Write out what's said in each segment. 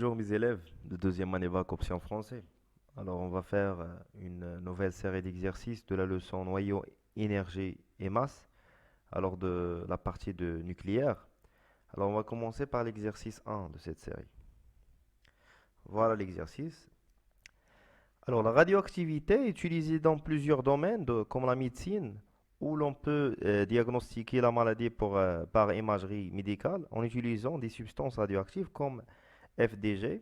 Bonjour mes élèves de deuxième année bac option français. Alors on va faire une nouvelle série d'exercices de la leçon noyau, énergie et masse, alors de la partie de nucléaire. Alors on va commencer par l'exercice 1 de cette série. Voilà l'exercice. Alors la radioactivité est utilisée dans plusieurs domaines comme la médecine, où l'on peut diagnostiquer la maladie par imagerie médicale en utilisant des substances radioactives comme FDG,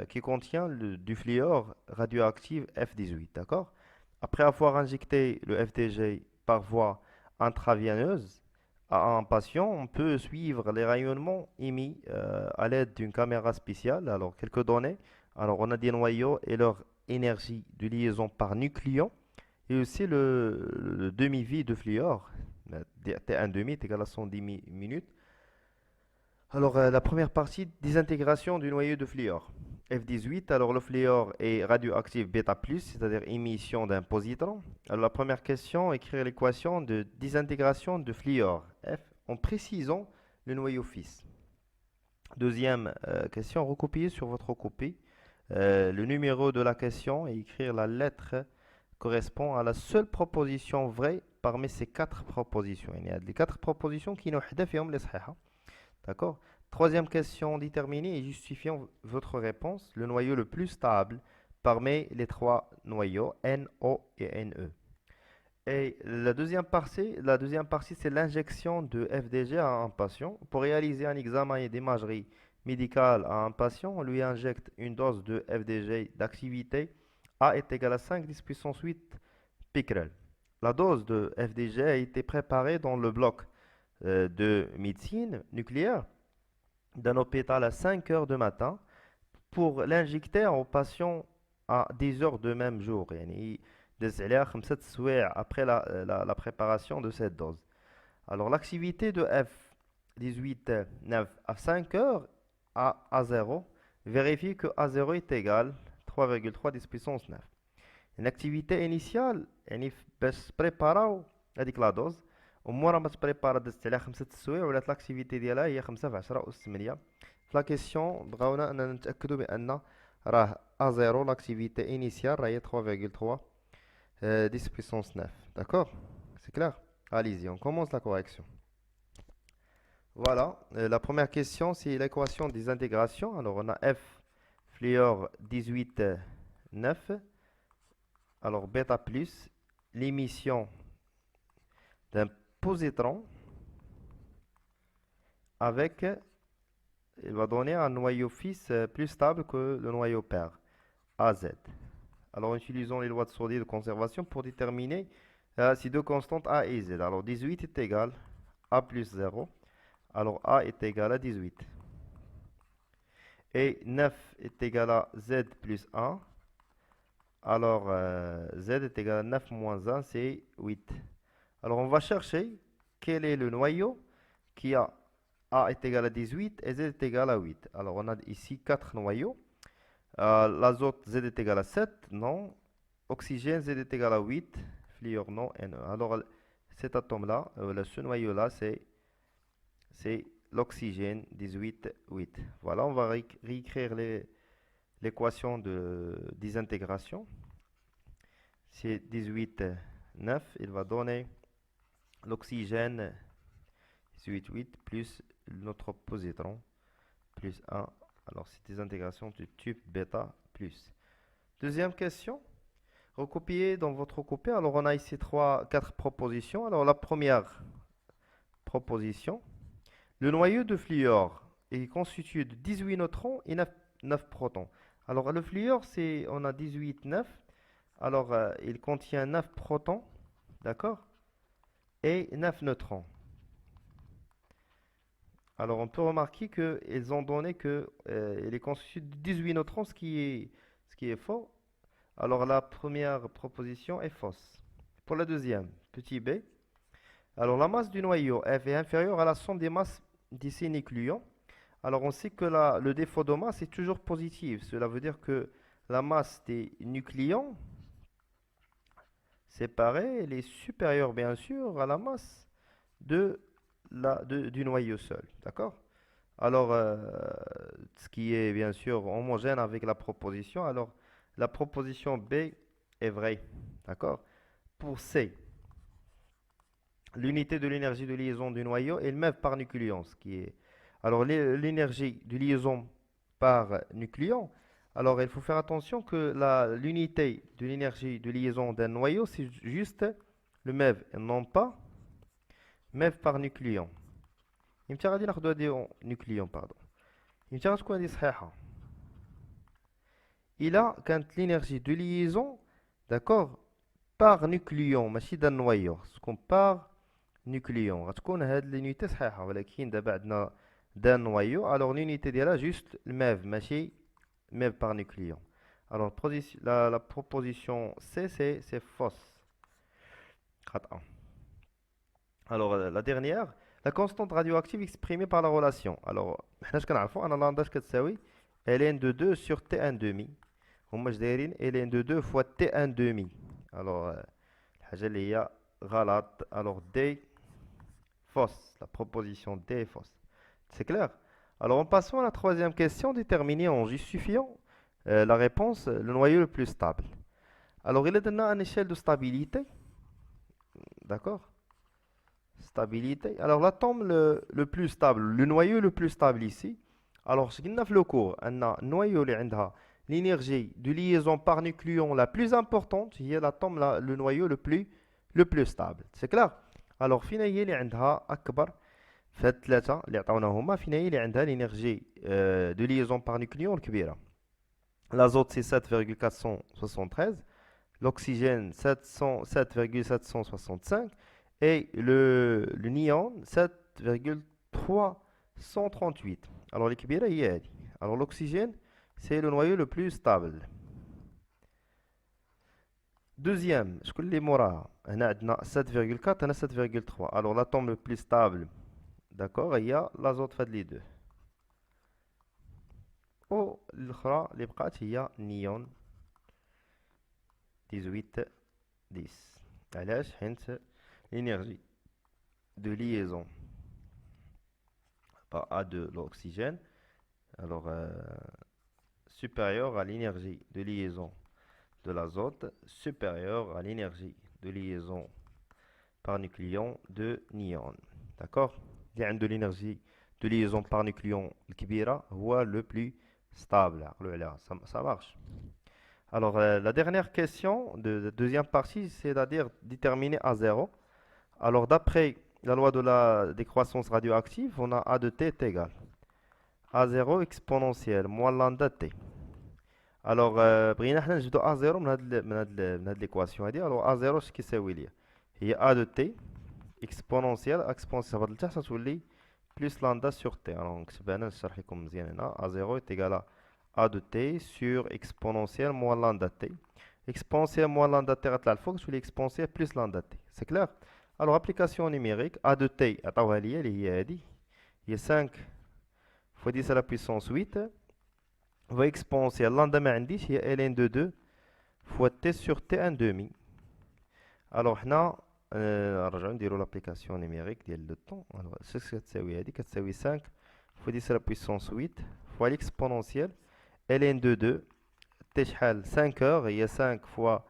qui contient du fluor radioactif F18, d'accord? Après avoir injecté le FDG par voie intraveineuse à un patient, on peut suivre les rayonnements émis à l'aide d'une caméra spéciale. Alors, quelques données. Alors, on a des noyaux et leur énergie de liaison par nucléon et aussi le demi-vie de fluor. T1 demi est égal à 110 minutes. Alors, la première partie, désintégration du noyau de fluor. F18, alors le fluor est radioactif bêta+, c'est-à-dire émission d'un positron. Alors, la première question, écrire l'équation de désintégration de fluor, F, en précisant le noyau fils. Deuxième question, recopier sur votre copie le numéro de la question et écrire la lettre correspond à la seule proposition vraie parmi ces quatre propositions. Il y a les quatre propositions qui nous حدا les صحيحة. D'accord? Troisième question, déterminez et justifions votre réponse. Le noyau le plus stable parmi les trois noyaux, NO et NE. Et la deuxième partie, c'est l'injection de FDG à un patient. Pour réaliser un examen d'imagerie médicale à un patient, on lui injecte une dose de FDG d'activité A est égale à 5 10 puissance 8 picrel. La dose de FDG a été préparée dans le bloc de médecine nucléaire d'un hôpital à 5 heures du matin pour l'injecter au patient à 10 heures de même jour. يعني دز عليها 5 سوايع après la préparation de cette dose. Alors l'activité de F18-9 à 5 heures à A0 vérifie que A0 est égal 3,3 10 puissance 9. Une activité initiale يعني باش تبريباراو هذيك لا دوز ومورا ما تبريبارا دزت عليها 5 سوايع ولات لاكتيفيتي ديالها هي 5 في 10 أس 8. في لا كيسيون بغاونا اننا نتاكدوا بان راه A0 l'activité initiale راهي 3,3 10 puissance 9. D'accord? C'est clair? Allez-y, on commence la correction. Voilà, la première question, c'est l'équation des intégrations. Alors, on a F fluor 18 9. Alors, bêta plus, l'émission d'un positron avec, il va donner un noyau fils plus stable que le noyau père, AZ. Alors, utilisons les lois de Saudy de conservation pour déterminer ces deux constantes A et Z. Alors, 18 est égal à A plus 0. Alors, A est égal à 18. Et 9 est égal à Z plus 1. Alors, Z est égal à 9 moins 1, c'est 8. Alors, on va chercher quel est le noyau qui a A est égal à 18 et Z est égal à 8. Alors, on a ici 4 noyaux. L'azote, Z est égal à 7, non. Oxygène, Z est égal à 8. Fluor, non. Ne. Alors, cet atome-là, ce noyau-là, c'est l'oxygène 18, 8. Voilà, on va réécrire l'équation de désintégration. C'est 18, 9. Il va donner l'oxygène 18, 8 plus notre positron plus 1. Alors, c'est des intégrations du type bêta plus. Deuxième question. Recopiez dans votre copie. Alors, on a ici 4 propositions. Alors, la première proposition. Le noyau de fluor est constitué de 18 neutrons et 9 protons. Alors, le fluor, on a 18, 9. Alors, il contient 9 protons, d'accord, et 9 neutrons. Alors, on peut remarquer qu'ils ont donné qu'il est constitué de 18 neutrons, ce qui est faux. Alors, la première proposition est fausse. Pour la deuxième, petit b. Alors, la masse du noyau F est inférieure à la somme des masses de ces nucléons. Alors, on sait que le défaut de masse est toujours positif. Cela veut dire que la masse des nucléons séparée, elle est supérieure, bien sûr, à la masse du noyau seul. D'accord? Alors, ce qui est bien sûr homogène avec la proposition. Alors, la proposition B est vraie. D'accord? Pour C, l'unité de l'énergie de liaison du noyau est le MeV par nucléon, ce qui est... Alors, l'énergie de liaison par nucléon, alors il faut faire attention que l'unité de l'énergie de liaison d'un noyau, c'est juste le MeV, et non pas MeV par nucléon. يمتى غادي ناخدو هادي نيوكليون باردون يمتى غتكون هادي صحيحة إلا كانت l'énergie de liaison d'accord par nucléon ماشي d'un noyau تكون par nucléon غتكون هاد l'unité صحيحة ولكن دابا عندنا d'un noyau alors l'unité ديالها juste الماف ماشي MeV par nucléon alors la proposition C c'est fausse خطأ alors la dernière la constante radioactive exprimée par la relation alors حنا اش كنعرفوا ان لانداش كتساوي ln de 2 sur T1 demi هما اش دايرين ln de 2 fois T1 demi alors الحاجه اللي هي غلط alors D fausse la proposition D est fausse c'est clair alors en passant à la troisième question déterminer en justifiant la réponse le noyau le plus stable alors il est donné une échelle de stabilité d'accord stabilité. Alors l'atome le plus stable, le noyau le plus stable ici. Alors ce qu'on a fait le cours, un noyau qui a l'énergie de liaison par nucléon la plus importante, c'est l'atome le noyau le plus stable. C'est clair? Alors فينا هي اللي عندها أكبر في الثلاثة اللي عطاوناهما فينا هي اللي عندها l'énergie de liaison par nucléon الكبيرة. L'azote c'est 7,473, l'oxygène 707,765 et le néon 7,338. Alors l'équilibre est alors l'oxygène c'est le noyau le plus stable. Deuxième, je connais les moras. On a 7,4 et 7,3. Alors l'atome le plus stable, d'accord, il y a l'azote fait les deux. Ou l'autre, les bras, il y a néon 18, 10. علاش حيت l'énergie de liaison à de l'oxygène alors supérieure à l'énergie de liaison de l'azote supérieure à l'énergie de liaison par nucléon de néon d'accord il y a de l'énergie de liaison par nucléon الكبيرة هو le plus stable ça marche alors la dernière question de deuxième partie c'est-à-dire déterminer à 0 alors, d'après la loi de la décroissance radioactive, on a A de t est égal à 0 exponentielle moins lambda t. Alors, بغينا حنا نجبدو A0 من هاد l'équation هادي. Alors, A0 اش كيساوي ليا؟ هي A de t exponentielle هبط لتحت تولي plus lambda sur t. Alors, نكتبها هنا نشرح لكم مزيان هنا. A0 est égal à A de t sur exponentielle moins lambda t. Exponentielle moins lambda t غتطلع الفوق تولي exponentielle plus lambda t. C'est clair? Alors, application numérique, A de t, il y a 5 fois 10 à la puissance 8, va exponentielle, lambda عندي هي ln de 2 fois t sur t1 demi. Alors, هنا نرجعو نديرو l'application numérique ديال le temps. Alors, c'est ce que كتساوي هادي كتساوي 5 fois 10 à la puissance 8 fois l'exponentielle ln de 2 t شحال 5 heures هي 5 fois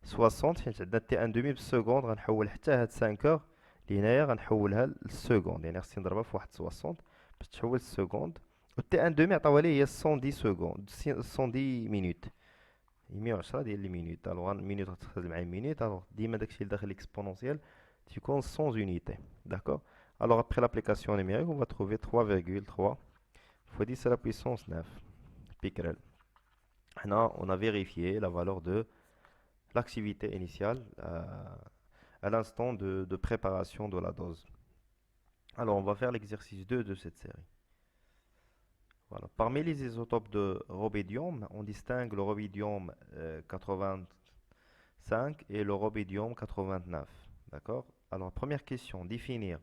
60 حيت عندنا تي ان دومي بالسكوند غنحول حتى هاد 5 اور اللي هنايا غنحولها للسكوند يعني خصني نضربها في واحد 60 باش تحول للسكوند و تي ان دومي عطاوها لي هي 110 سكوند 110 مينوت 110 ديال لي مينوت الوغ مينوت غتخدم مع مينوت الوغ ديما داكشي اللي داخل اكسبونونسيال تيكون 100 unité d'accord alors après l'application numérique on va trouver 3,3 fois 10 à la puissance 9 picrel. Maintenant on a vérifié la valeur de l'activité initiale à l'instant de préparation de la dose. Alors, on va faire l'exercice 2 de cette série. Voilà. Parmi les isotopes de rubidium, on distingue le rubidium 85 et le rubidium 89. D'accord? Alors, première question, définir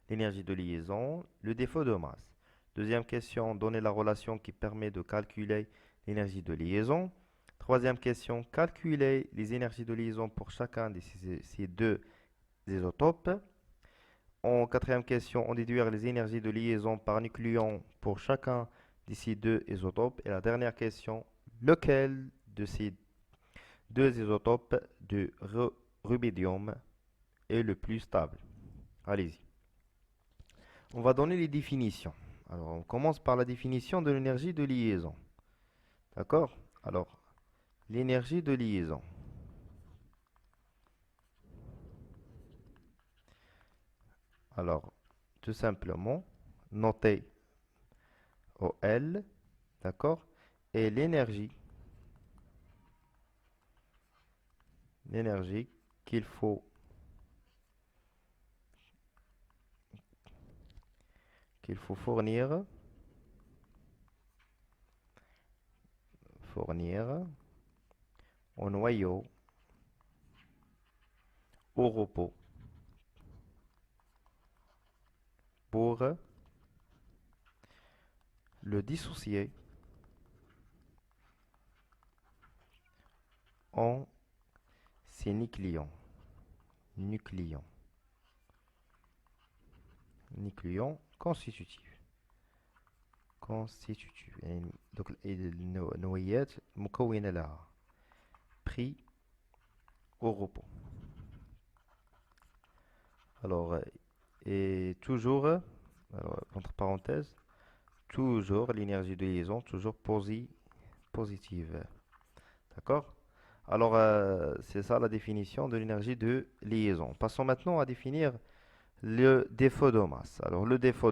l'énergie de liaison, le défaut de masse. Deuxième question, donner la relation qui permet de calculer l'énergie de liaison. Troisième question, calculer les énergies de liaison pour chacun de ces deux isotopes. En quatrième question, on déduire les énergies de liaison par nucléon pour chacun de ces deux isotopes. Et la dernière question, lequel de ces deux isotopes de rubidium est le plus stable? Allez-y. On va donner les définitions. Alors, on commence par la définition de l'énergie de liaison. D'accord? Alors, l'énergie de liaison. Alors, tout simplement, notez OL, d'accord? Et l'énergie qu'il faut, fournir au noyau au repos pour le dissocier en ses nucléons constitutifs يعني donc النويات مكونة لها pris au repos. Alors, et toujours, alors, entre parenthèses, toujours l'énergie de liaison, toujours positive. D'accord? Alors, c'est ça la définition de l'énergie de liaison. Passons maintenant à définir le défaut de masse. Alors, le défaut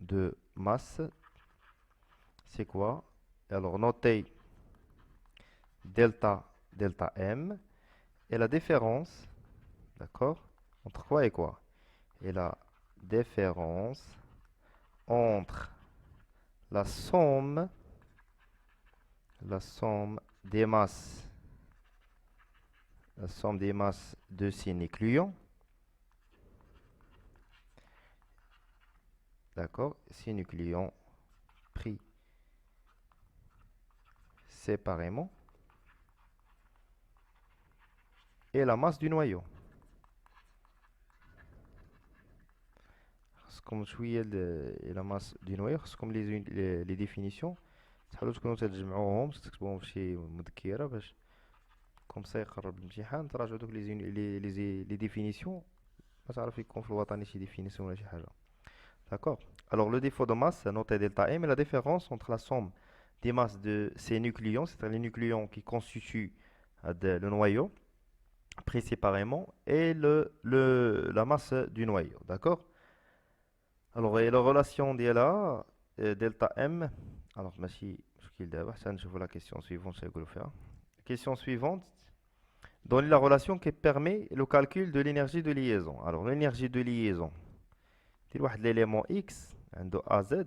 de masse, c'est quoi? Alors, notez delta M et la différence, d'accord? Entre quoi et quoi? Et la différence entre la somme des masses, de ces nucléons, d'accord? Ces nucléons pris séparément et la masse du noyau. Comme شوية la masse du noyau comme les définitions تحاولوا تكونوا تجمعوهم تكتبوهم في شي مذكرة باش كوم سا يقرب الامتحان تراجعوا دوك لي ديفينيسيون ما تعرف يكون في الوطني شي ديفينيسيون ولا شي حاجة. D'accord? Alors le défaut de masse, notez delta M, est la différence entre la somme des masses de ces nucléons, c'est-à-dire les nucléons qui constituent le noyau, pris séparément, et la masse du noyau. D'accord? Alors, et la relation ديالها delta M. Alors, ماشي مشكل دابا حتى نشوفوا la question suivante شنو يقولوا فيها. Question suivante. Donne la relation qui permet le calcul de l'énergie de liaison. Alors, l'énergie de liaison. دير واحد l'élément X عنده AZ.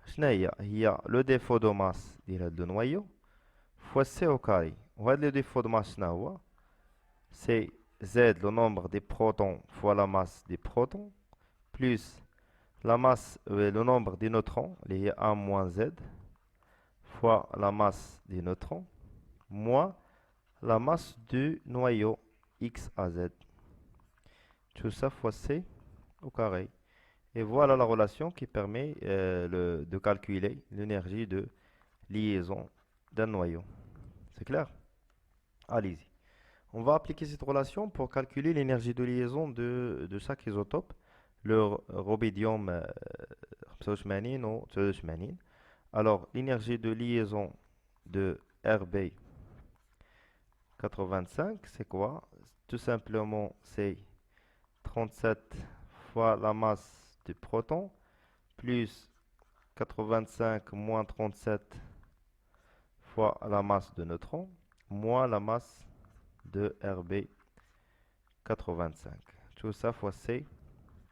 شنو هي le défaut de masse ديال هذا noyau fois C au carré. وهذا le défaut de masse شنو هو؟ C'est Z, le nombre des protons fois la masse des protons, plus la masse, le nombre des neutrons, les A moins Z, fois la masse des neutrons, moins la masse du noyau X à Z. Tout ça fois C au carré. Et voilà la relation qui permet de calculer l'énergie de liaison d'un noyau. C'est clair? Allez-y. On va appliquer cette relation pour calculer l'énergie de liaison de chaque isotope, le rubidium 85 ou 89. Alors, l'énergie de liaison de Rb 85, c'est quoi? Tout simplement, c'est 37 fois la masse du proton, plus 85 moins 37 fois la masse de neutrons, moins la masse de Rb 85. Tout ça fois C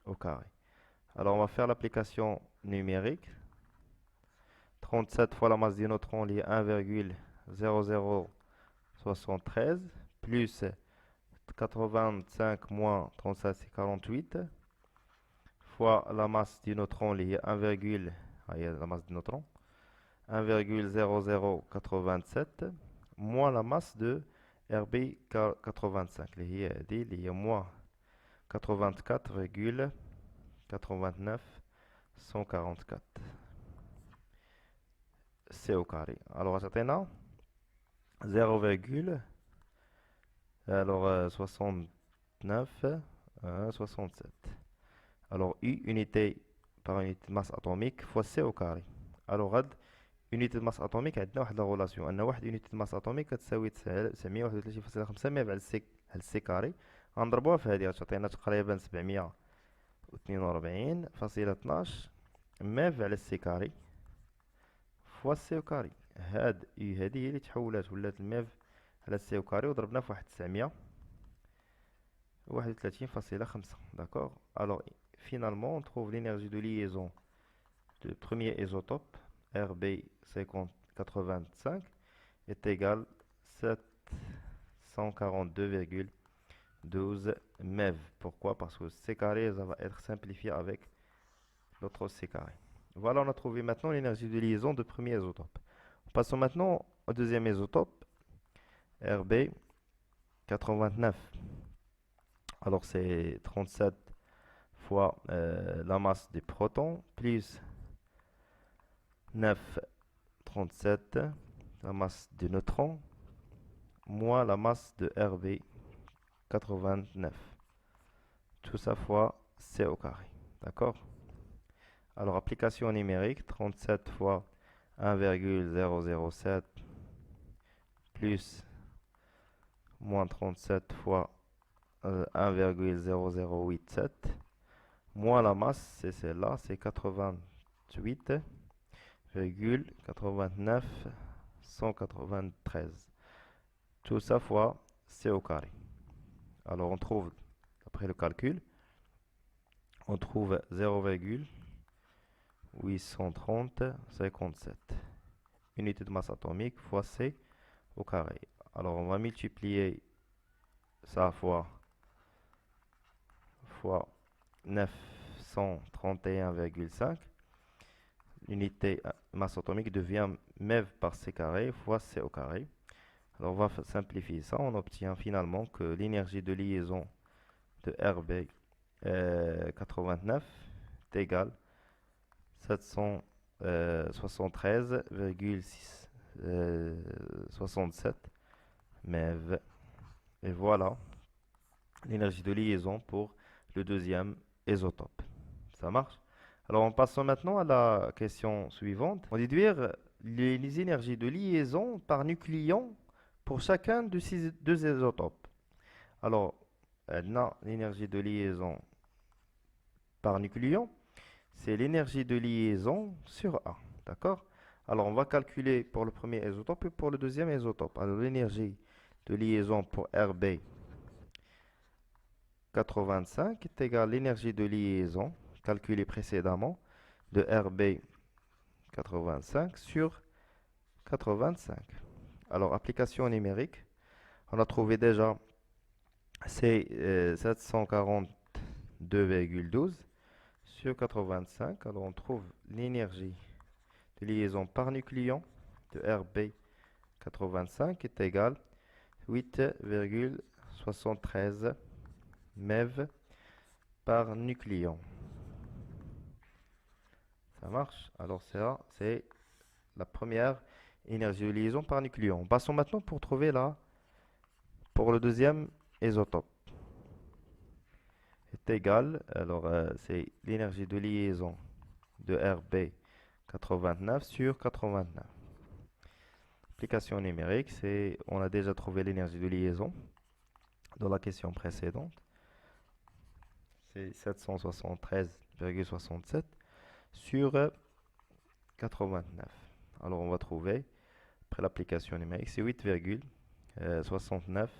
au carré. Alors, on va faire l'application numérique. 37 fois la masse des neutrons liée 1,0073 plus 85 moins 37 c'est 48 fois la masse des neutrons liée 1, la masse des neutrons 1,0087 moins la masse de RB 85 اللي هي moins 84,89 144 C au carré. Alors, تعطينا 0, alors 69 67. Alors, U unité par unité de masse atomique fois C au carré. Alors, هاد unité de masse atomique عندنا واحد لا غولاسيون ان واحد unité de masse atomique كتساوي 931.5 ميف على السي كاري. غنضربوها في هادي غتعطينا تقريبا 742.12 ميف على السي كاري فوا السي او كاري. هاد هادي هي اللي تحولات ولات الميف على السي او كاري وضربنا في واحد 931.5. D'accord. Alors finalement on trouve l'énergie de liaison du premier isotope Rb85 est égale 742,12 MeV. Pourquoi? Parce que C carré, ça va être simplifié avec l'autre C carré. Voilà, on a trouvé maintenant l'énergie de liaison de premier isotope. Passons maintenant au deuxième isotope, Rb89. Alors c'est 37 fois la masse des protons plus 9,37 la masse des neutrons moins la masse de Rb89. Tout ça fois C au carré. D'accord? Alors application numérique, 37 fois 1,007 plus moins 37 fois 1,0087 moins la masse, c'est celle-là, c'est 88,89 193. Tout ça fois C au carré. Alors on trouve, après le calcul, on trouve 0,830,57. Unité de masse atomique fois C au carré. Alors on va multiplier ça fois 931,5. L'unité masse atomique devient MeV par C carré fois C au carré. Alors on va simplifier ça. On obtient finalement que l'énergie de liaison de Rb 89 est égale 773,67 MeV. Et voilà l'énergie de liaison pour le deuxième isotope. Ça marche? Alors, en passant maintenant à la question suivante. On va déduire les énergies de liaison par nucléon pour chacun de ces deux isotopes. Alors, l'énergie de liaison par nucléon, c'est l'énergie de liaison sur A. D'accord? Alors, on va calculer pour le premier isotope et pour le deuxième isotope. Alors, l'énergie de liaison pour Rb 85 est égale à l'énergie de liaison calculée précédemment de Rb 85 sur 85. Alors, application numérique, on a trouvé déjà c'est 742,12 sur 85. Alors, on trouve l'énergie de liaison par nucléon de Rb 85 est égale 8,73 MeV par nucléon. Ça marche? Alors ça, c'est la première énergie de liaison par nucléon. Passons maintenant pour trouver pour le deuxième isotope. Est égal, alors c'est l'énergie de liaison de Rb 89 sur 89. Application numérique, on a déjà trouvé l'énergie de liaison dans la question précédente. C'est 773,67 sur 89. Alors on va trouver, après l'application numérique, c'est 8,69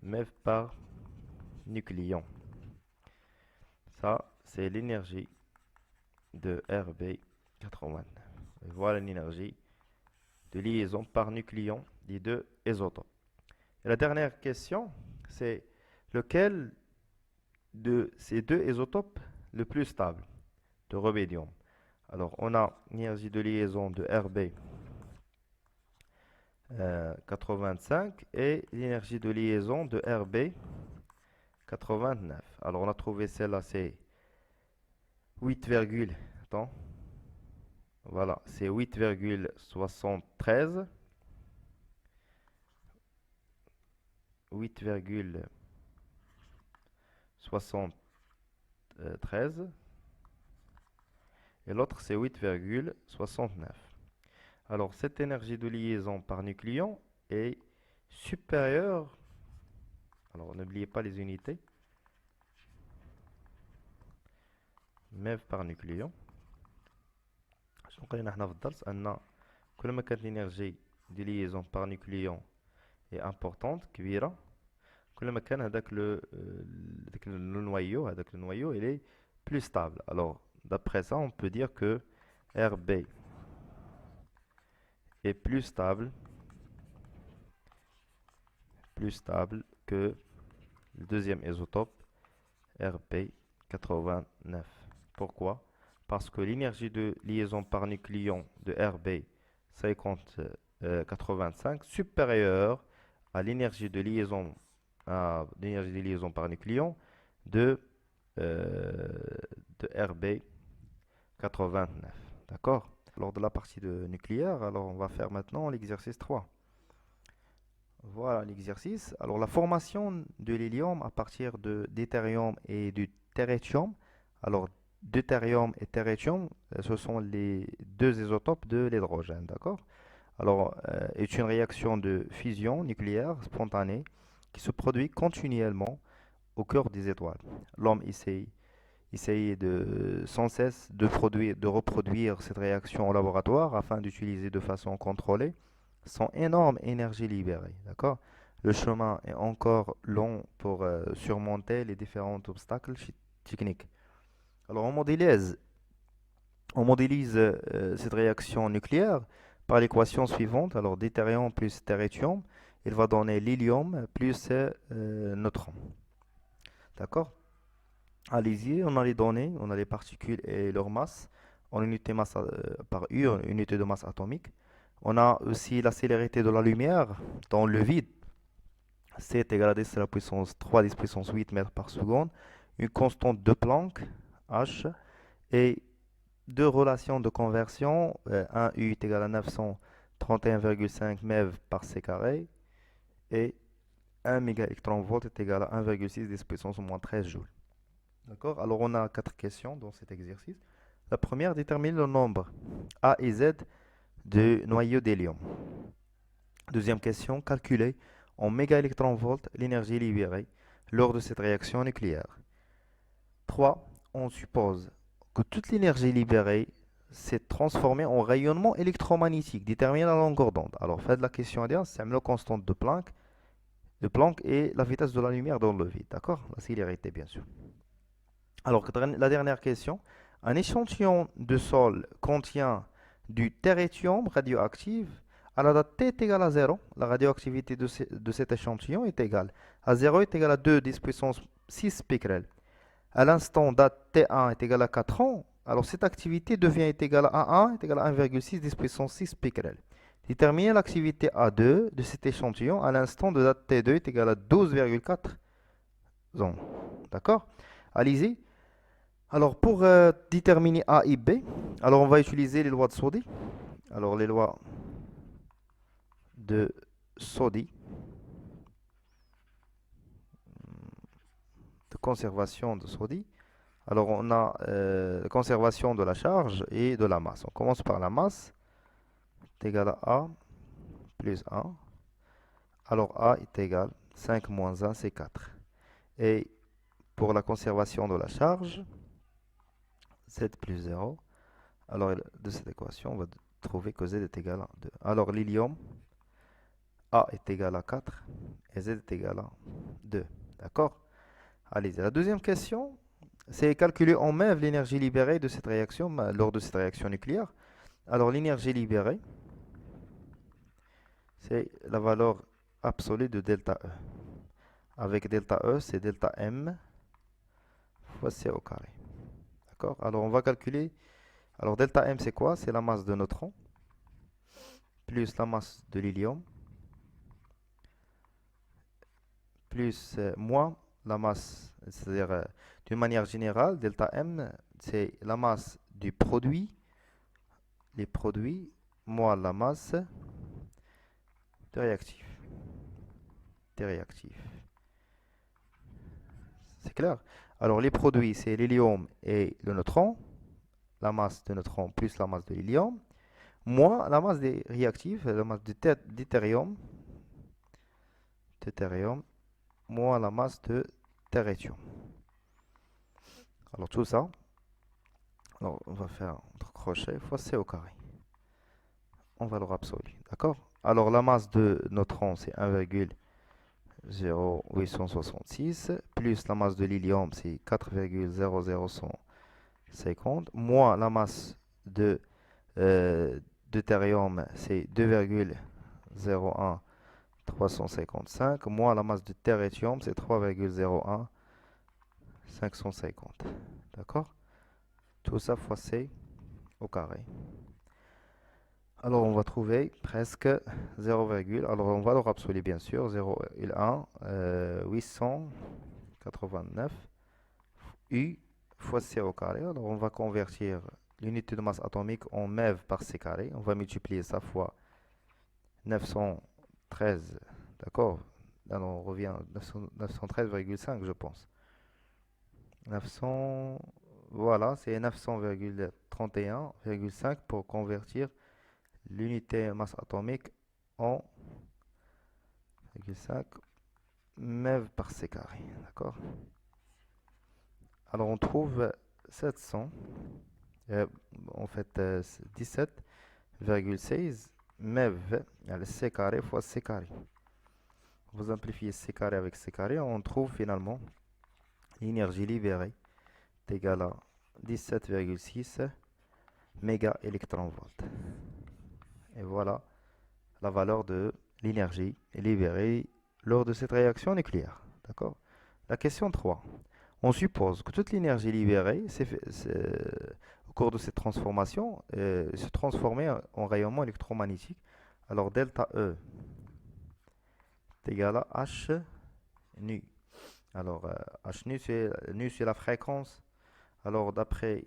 MeV par nucléon. Ça, c'est l'énergie de Rb 89. Et voilà l'énergie de liaison par nucléon des deux isotopes. Et la dernière question, c'est lequel de ces deux isotopes le plus stable de rhodium. Alors, on a l'énergie de liaison de Rb 85 et l'énergie de liaison de RB 89. Alors on a trouvé celle-là, c'est 8, attends, voilà, c'est 8,73. 8,73 et l'autre c'est 8,69. Alors cette énergie de liaison par nucléon est supérieure, alors n'oubliez pas les unités, MeV par nucléon. شنو قلنا احنا في الدرس ان كل ما كانت l'énergie de liaison par nucléon est importante كبيرة كل ما كان هذاك le noyau il est plus stable. Alors d'après ça on peut dire que RB est plus stable que le deuxième isotope RB 89. Pourquoi? Parce que l'énergie de liaison par nucléon de RB 85 supérieure à l'énergie de liaison par nucléon de, de RB 89. D'accord? Lors de la partie de nucléaire, alors on va faire maintenant l'exercice 3. Voilà l'exercice. Alors la formation de l'hélium à partir de deutérium et du tritium. Alors deutérium et tritium, ce sont les deux isotopes de l'hydrogène, d'accord? Alors est une réaction de fusion nucléaire spontanée qui se produit continuellement au cœur des étoiles. L'homme essaye sans cesse de reproduire cette réaction au laboratoire afin d'utiliser de façon contrôlée son énorme énergie libérée. D'accord? Le chemin est encore long pour surmonter les différents obstacles techniques. Alors on modélise cette réaction nucléaire par l'équation suivante. Alors deutérium plus tritium, il va donner l'hélium plus neutron. D'accord? Allez-y, on a les données, on a les particules et leur masse en unité masse par U, en unité de masse atomique. On a aussi la célérité de la lumière dans le vide. C est égal à 10 à la puissance 3, 10 puissance 8 mètres par seconde. Une constante de Planck, H, et deux relations de conversion. 1 U est égal à 931,5 MeV par C carré. Et 1 mégaélectronvolt est égal à 1,6 10 puissance au moins 13 joules. D'accord? Alors on a 4 questions dans cet exercice. La première détermine le nombre A et Z de noyaux d'hélium. Deuxième question, calculer en mégaélectronvolts l'énergie libérée lors de cette réaction nucléaire. 3. On suppose que toute l'énergie libérée s'est transformée en rayonnement électromagnétique. Détermine la longueur d'onde. Alors faites la question à c'est la constante de Planck et la vitesse de la lumière dans le vide. D'accord? La célérité bien sûr. Alors, la dernière question. Un échantillon de sol contient du tritium radioactif. À la date t est égale à 0, la radioactivité de cet échantillon est égale à 0 est égal à 2 10 puissance 6 becquerel. À l'instant date T1 est égal à 4 ans, alors cette activité devient égale à 1 est égal à 1,6 10 puissance 6 becquerel. Déterminer l'activité A2 de cet échantillon à l'instant de date T2 est égal à 12,4 ans. D'accord? Allez-y. Alors, pour déterminer A et B, alors on va utiliser les lois de Soddy. Alors, les lois de Soddy, de conservation de Soddy. Alors, on a conservation de la charge et de la masse. On commence par la masse, est égal à A plus 1. Alors, A est égal à 5 moins 1, c'est 4. Et pour la conservation de la charge, 7 plus 0. Alors, de cette équation, on va trouver que Z est égal à 2. Alors, l'hélium, A est égal à 4 et Z est égal à 2. D'accord? Allez, la deuxième question, c'est calculer en MeV l'énergie libérée de cette réaction lors de cette réaction nucléaire. Alors, l'énergie libérée, c'est la valeur absolue de delta E. Avec delta E, c'est delta M fois C au carré. D'accord? Alors, on va calculer. Alors, delta M, c'est quoi? C'est la masse de neutrons plus la masse de l'hélium plus moins la masse, c'est-à-dire d'une manière générale, delta M, c'est la masse du produit, les produits, moins la masse des réactifs. Des réactifs. C'est clair? Alors les produits, c'est l'hélium et le neutron, la masse de neutron plus la masse de l'hélium, moins la masse des réactifs, la masse deutérium, deutérium, moins la masse de terrétium. Alors tout ça, alors on va faire entre crochets fois C au carré, en valeur absolue, d'accord? Alors la masse de neutron, c'est 1,0866, plus la masse de l'hélium, c'est 4,00150, moins la masse de deutérium, c'est 2,01355, moins la masse de terrétium, c'est 3,01550. D'accord? Tout ça fois C au carré. Alors on va trouver presque 0, alors on va le absolu bien sûr, 0,1 889 U fois C au carré. Alors on va convertir l'unité de masse atomique en MeV par C carré. On va multiplier ça fois 913, d'accord? Alors on revient à 913,5 je pense. 900, voilà, c'est 900,31,5 pour convertir l'unité masse atomique en 0,5 MeV par C carré, d'accord? Alors on trouve 700, en fait 17,16 MeV, C carré fois C carré. Vous amplifiez C carré avec C carré, on trouve finalement l'énergie libérée est égale à 17,6 mégaélectronvolts. Et voilà la valeur de l'énergie libérée lors de cette réaction nucléaire. D'accord? La question 3. On suppose que toute l'énergie libérée au cours de cette transformation se transformait en rayonnement électromagnétique. Alors delta E est égal à H nu. Alors H nu c'est la fréquence. Alors d'après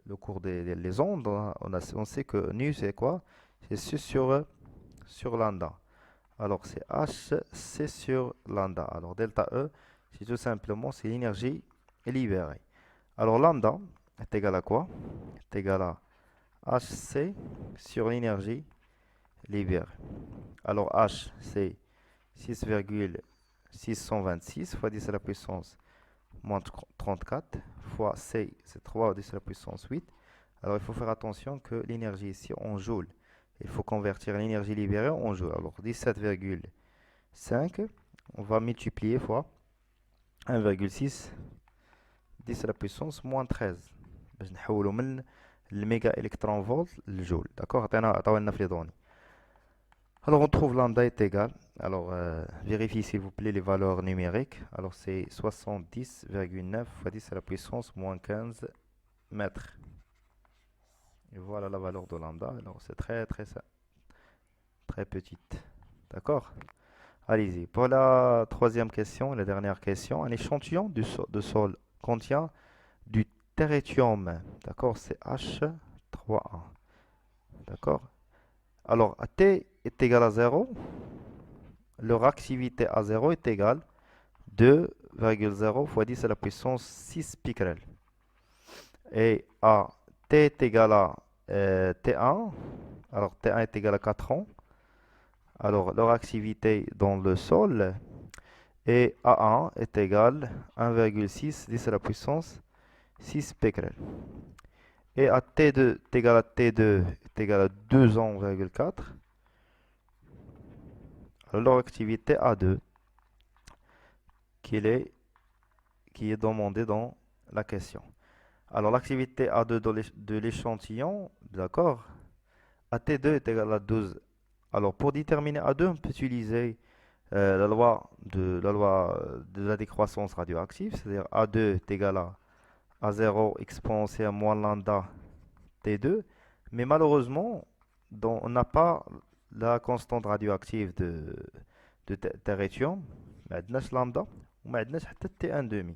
le cours des ondes, on sait que nu c'est quoi? C'est sur lambda. Alors c'est H, c'est sur lambda. Alors delta E, c'est tout simplement c'est l'énergie libérée. Alors lambda est égal à quoi? Est égal à HC sur l'énergie libérée. Alors H c'est 6,626 fois 10 à la puissance moins 34 fois C c'est 3 à 10 à la puissance 8. Alors il faut faire attention que l'énergie ici en joule. Il faut convertir l'énergie libérée en joule. Alors 17,5, on va multiplier fois 1,6 10 à la puissance moins 13 باش نحولوا من الميجا électron volt للجول. D'accord? عطاونا في les données. Alors on trouve lambda est égal. Alors vérifiez s'il vous plaît les valeurs numériques. Alors c'est 70,9 fois 10 à la puissance moins 15 mètres. Et voilà la valeur de lambda. Alors c'est très petite. D'accord? Allez-y. Pour la troisième question, la dernière question, un échantillon de sol contient du terrétium. D'accord? C'est H3A. D'accord? Alors, T est égal à 0. Leur activité à 0 est égale 2,0 fois 10 à la puissance 6 picrel. Et à T est égal à T1. Alors, T1 est égal à 4 ans. Alors, leur activité dans le sol est A1 est égal à 1,6 10 à la puissance 6 becquerel. Et à T2 est égal à T2 est égal à 2 ans,4. Alors, leur activité A2 qui est demandée dans la question. Alors, l'activité A2 de l'échantillon, d'accord, AT2 est égal à 12. Alors, pour déterminer A2, on peut utiliser la loi de la décroissance radioactive, c'est-à-dire A2 est égal à A0 exponentielle moins lambda T2. Mais malheureusement, on n'a pas la constante radioactive de terrétium. ما عندناش لامدا وما عندناش حتى تي ان دومي،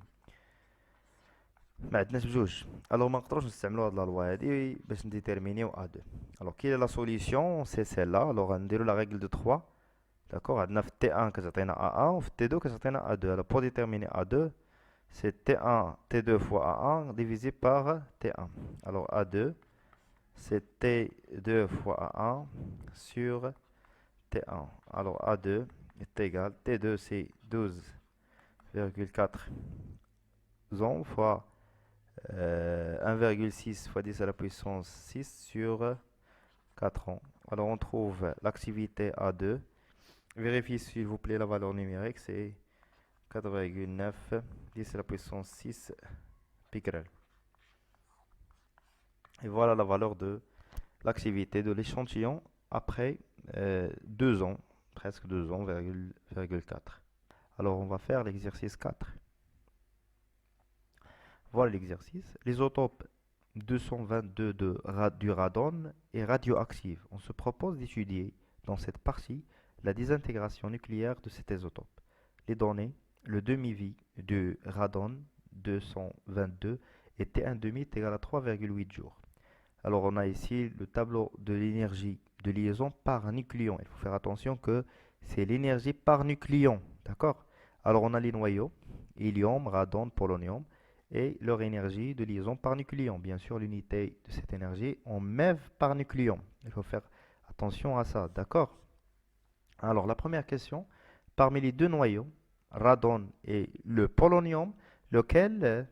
ما عندناش بجوج. الوغ ما نقدروش نستعملو هاد لا لوا هادي باش نديتيرمينيو ا 2. الوغ كي لا سوليسيون سي سيل لا. الوغ نديرو لا ريغل دو 3. داكوغ، عندنا في تي 1 كتعطينا ا 1 وفي تي 2 كتعطينا ا 2. الوغ بور ديتيرميني ا 2 c'est T1, T2 fois A1 divisé par T1. Alors A2, c'est T2 fois A1 sur T1. Alors A2 est égal, T2 c'est 12,4 ohms fois 1,6 fois 10 à la puissance 6 sur 4 ohms. Alors on trouve l'activité A2. Vérifiez s'il vous plaît la valeur numérique, c'est 4,9 10 à la puissance 6 picrel. Et voilà la valeur de l'activité de l'échantillon après 2 ans, presque 2 ans, 4. Alors on va faire l'exercice 4. Voilà l'exercice. L'isotope 222 du radon est radioactif. On se propose d'étudier dans cette partie la désintégration nucléaire de cet isotope. Les données, le demi-vie du radon 222 et T1,5 est égal à 3,8 jours. Alors on a ici le tableau de l'énergie de liaison par nucléon. Il faut faire attention que c'est l'énergie par nucléon. D'accord? Alors on a les noyaux, hélium, radon, polonium, et leur énergie de liaison par nucléon. Bien sûr, l'unité de cette énergie en MeV par nucléon. Il faut faire attention à ça. D'accord? Alors la première question, parmi les deux noyaux, radon et le polonium, lequel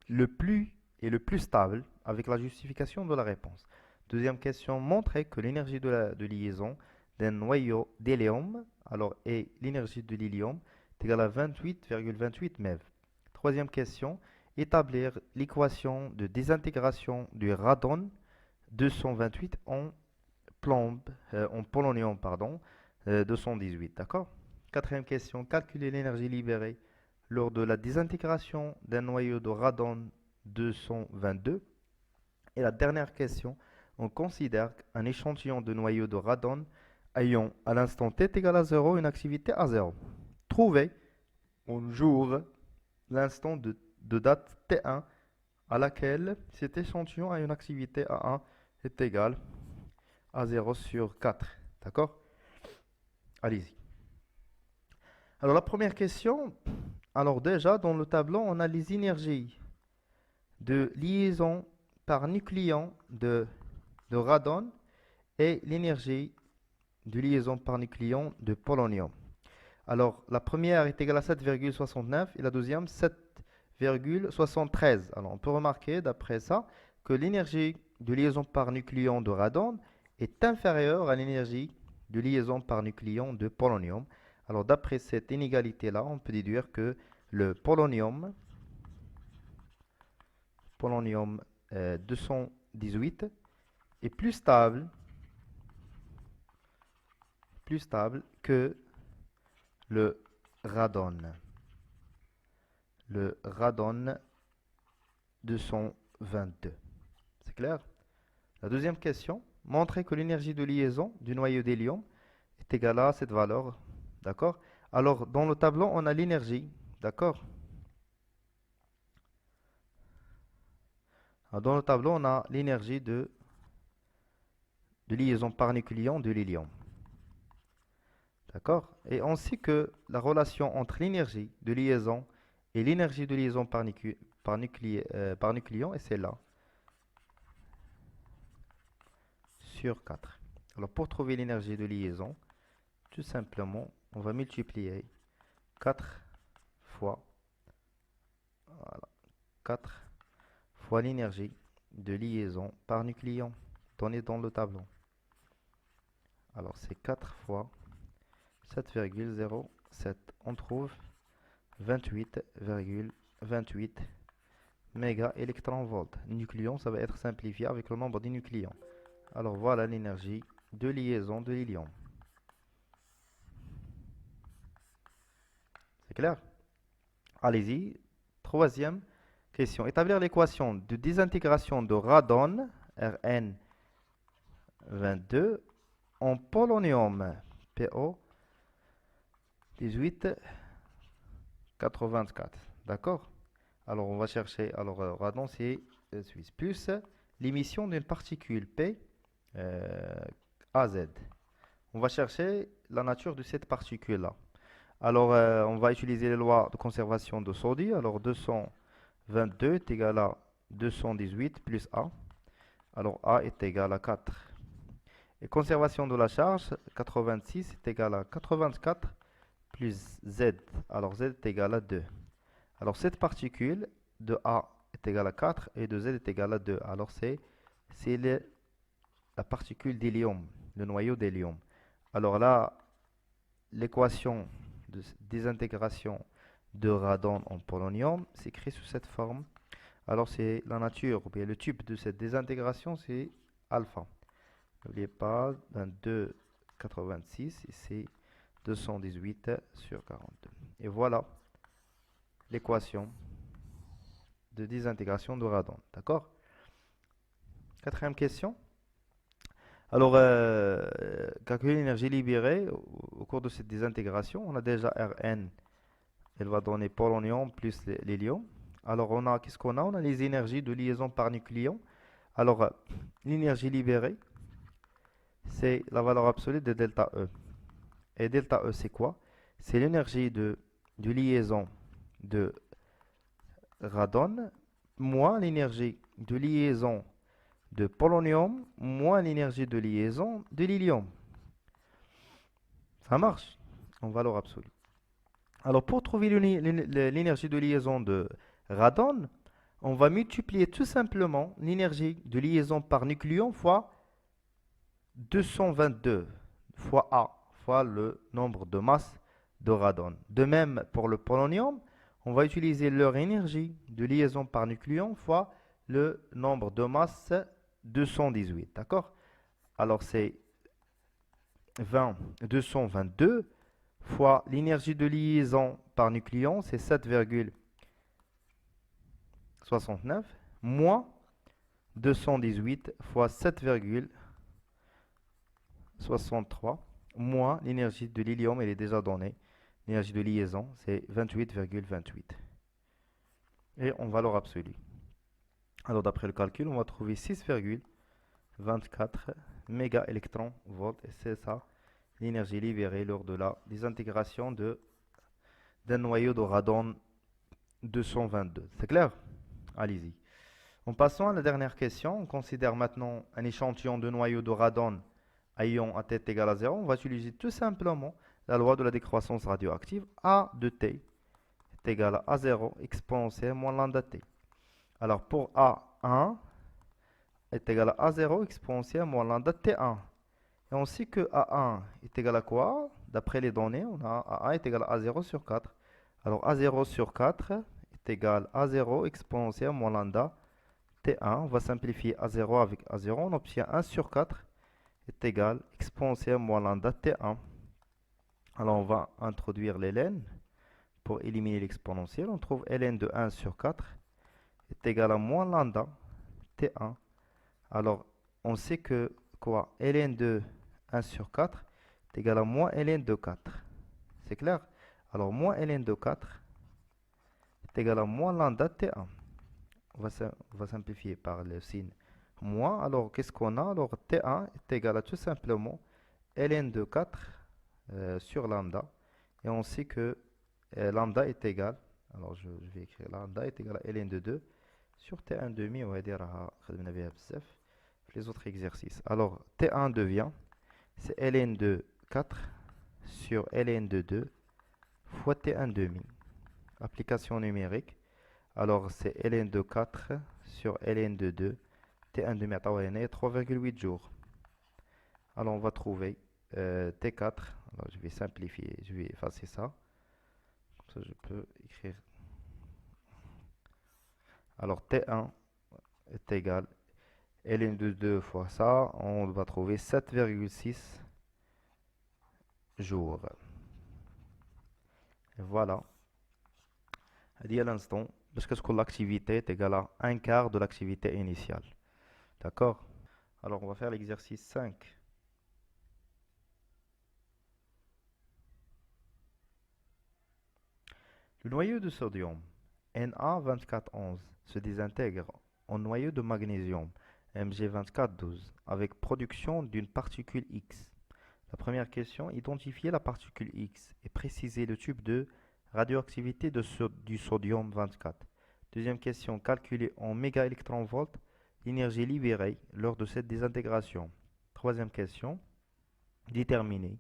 le plus est le plus stable, avec la justification de la réponse. Deuxième question, montrez que l'énergie de liaison d'un noyau d'hélium et l'énergie de l'hélium est égale à 28,28 MeV. Troisième question, établir l'équation de désintégration du radon 228 en polonium 218. D'accord? Quatrième question, calculer l'énergie libérée lors de la désintégration d'un noyau de radon 222. Et la dernière question, on considère qu'un échantillon de noyau de radon ayant à l'instant t égal à 0 une activité à 0. Trouvez un jour l'instant de date T1 à laquelle cet échantillon a une activité A1 est égal à 0 sur 4. D'accord? Allez-y. Alors la première question, alors déjà dans le tableau on a les énergies de liaison par nucléon de radon et l'énergie de liaison par nucléon de polonium. Alors la première est égale à 7,69 et la deuxième 7,73. Alors on peut remarquer d'après ça que l'énergie de liaison par nucléon de radon est inférieure à l'énergie de liaison par nucléon de polonium. Alors d'après cette inégalité-là, on peut déduire que le polonium 218 est plus stable que le radon. Le radon 222. C'est clair? La deuxième question, montrer que l'énergie de liaison du noyau d'hélium est égale à cette valeur. D'accord? Alors, dans le tableau, on a l'énergie. D'accord? Dans le tableau, on a l'énergie de liaison par nucléon de l'hélium. D'accord? Et on sait que la relation entre l'énergie de liaison et l'énergie de liaison par nucléon est celle-là. Sur 4. Alors pour trouver l'énergie de liaison, tout simplement, on va multiplier 4 fois, voilà, 4 fois l'énergie de liaison par nucléon donnée dans le tableau. Alors c'est 4 fois 7,07. On trouve 28,28 méga électronvolts. Nucléon, ça va être simplifié avec le nombre des nucléons. Alors voilà l'énergie de liaison de l'hélium. C'est clair? Allez-y. Troisième question. Établir l'équation de désintégration de radon, Rn22, en polonium, PO 18 84. D'accord? Alors, on va chercher. Alors, radon, c'est Suisse. Plus l'émission d'une particule P AZ. On va chercher la nature de cette particule-là. Alors, on va utiliser les lois de conservation de Soddy. Alors, 222 est égal à 218 plus A. Alors, A est égal à 4. Et conservation de la charge, 86 est égal à 84 plus Z. Alors, Z est égal à 2. Alors, cette particule de A est égale à 4 et de Z est égal à 2. Alors, c'est la particule d'hélium, le noyau d'hélium. Alors là, l'équation de désintégration de radon en polonium s'écrit sous cette forme. Alors, c'est la nature, ou bien le type de cette désintégration, c'est alpha. N'oubliez pas, 22,86 et c'est 218 sur 42. Et voilà l'équation de désintégration de radon. D'accord? Quatrième question. Alors, calculer l'énergie libérée au cours de cette désintégration. On a déjà Rn, elle va donner polonium plus l'hélium. Alors, qu'est-ce qu'on a? On a les énergies de liaison par nucléon. Alors, l'énergie libérée, c'est la valeur absolue de delta E. Et delta E, c'est quoi? C'est l'énergie de liaison de radon moins l'énergie de liaison de polonium moins l'énergie de liaison de l'hélium. Ça marche en valeur absolue. Alors, pour trouver l'énergie de liaison de radon, on va multiplier tout simplement l'énergie de liaison par nucléon fois 222 fois A, fois le nombre de masses de radon. De même, pour le polonium, on va utiliser leur énergie de liaison par nucléon fois le nombre de masses 218. D'accord? Alors, c'est 222 fois l'énergie de liaison par nucléon, c'est 7,69 moins 218 fois 7,63 moins l'énergie de l'hélium, elle est déjà donnée. L'énergie de liaison, c'est 28,28. Et en valeur absolue. Alors d'après le calcul, on va trouver 6,24 mégaélectronvolts. Et c'est ça, l'énergie libérée lors de la désintégration d'un noyau de radon 222. C'est clair? Allez-y. En passant à la dernière question, on considère maintenant un échantillon de noyau de radon à ion à t égale à 0. On va utiliser tout simplement la loi de la décroissance radioactive. A de t est égal à A0 exponentielle moins lambda t. Alors pour A1 est égal à A0 exponentielle moins lambda T1. Et on sait que A1 est égal à quoi? D'après les données, on a A1 est égal à A0 sur 4. Alors A0 sur 4 est égal à A0 exponentielle moins lambda T1. On va simplifier A0 avec A0. On obtient 1 sur 4 est égal à exponentielle moins lambda T1. Alors on va introduire ln pour éliminer l'exponentielle. On trouve ln de 1 sur 4 est égal à moins lambda T1. Alors on sait que quoi? Ln de 1 sur 4 est égal à moins ln de 4. C'est clair? Alors moins ln de 4 est égal à moins lambda T1. On va simplifier par le signe moins. Alors qu'est-ce qu'on a? Alors T1 est égal à tout simplement ln de 4 sur lambda. Et on sait que lambda est égal, alors je vais écrire lambda est égal à ln de 2 sur T1 demi. On va dire à les autres exercices. Alors T1 devient, c'est ln de 4 sur ln de 2 fois T1 demi. Application numérique. Alors c'est ln de 4 sur ln de 2. T1 demi à 3,8 jours. Alors on va trouver T4. Alors je vais simplifier, je vais effacer ça. Comme ça je peux écrire. Alors T1 est égal ln de 2 fois ça. On va trouver 7,6 jours. Et voilà. Dit à l'instant, parce que l'activité est égale à un quart de l'activité initiale. D'accord? Alors on va faire l'exercice 5. Le noyau de sodium Na2411 se désintègre en noyau de magnésium Mg2412 avec production d'une particule X. La première question, identifier la particule X et préciser le type de radioactivité du sodium 24. Deuxième question, calculer en mégaélectronvolts l'énergie libérée lors de cette désintégration. Troisième question, déterminer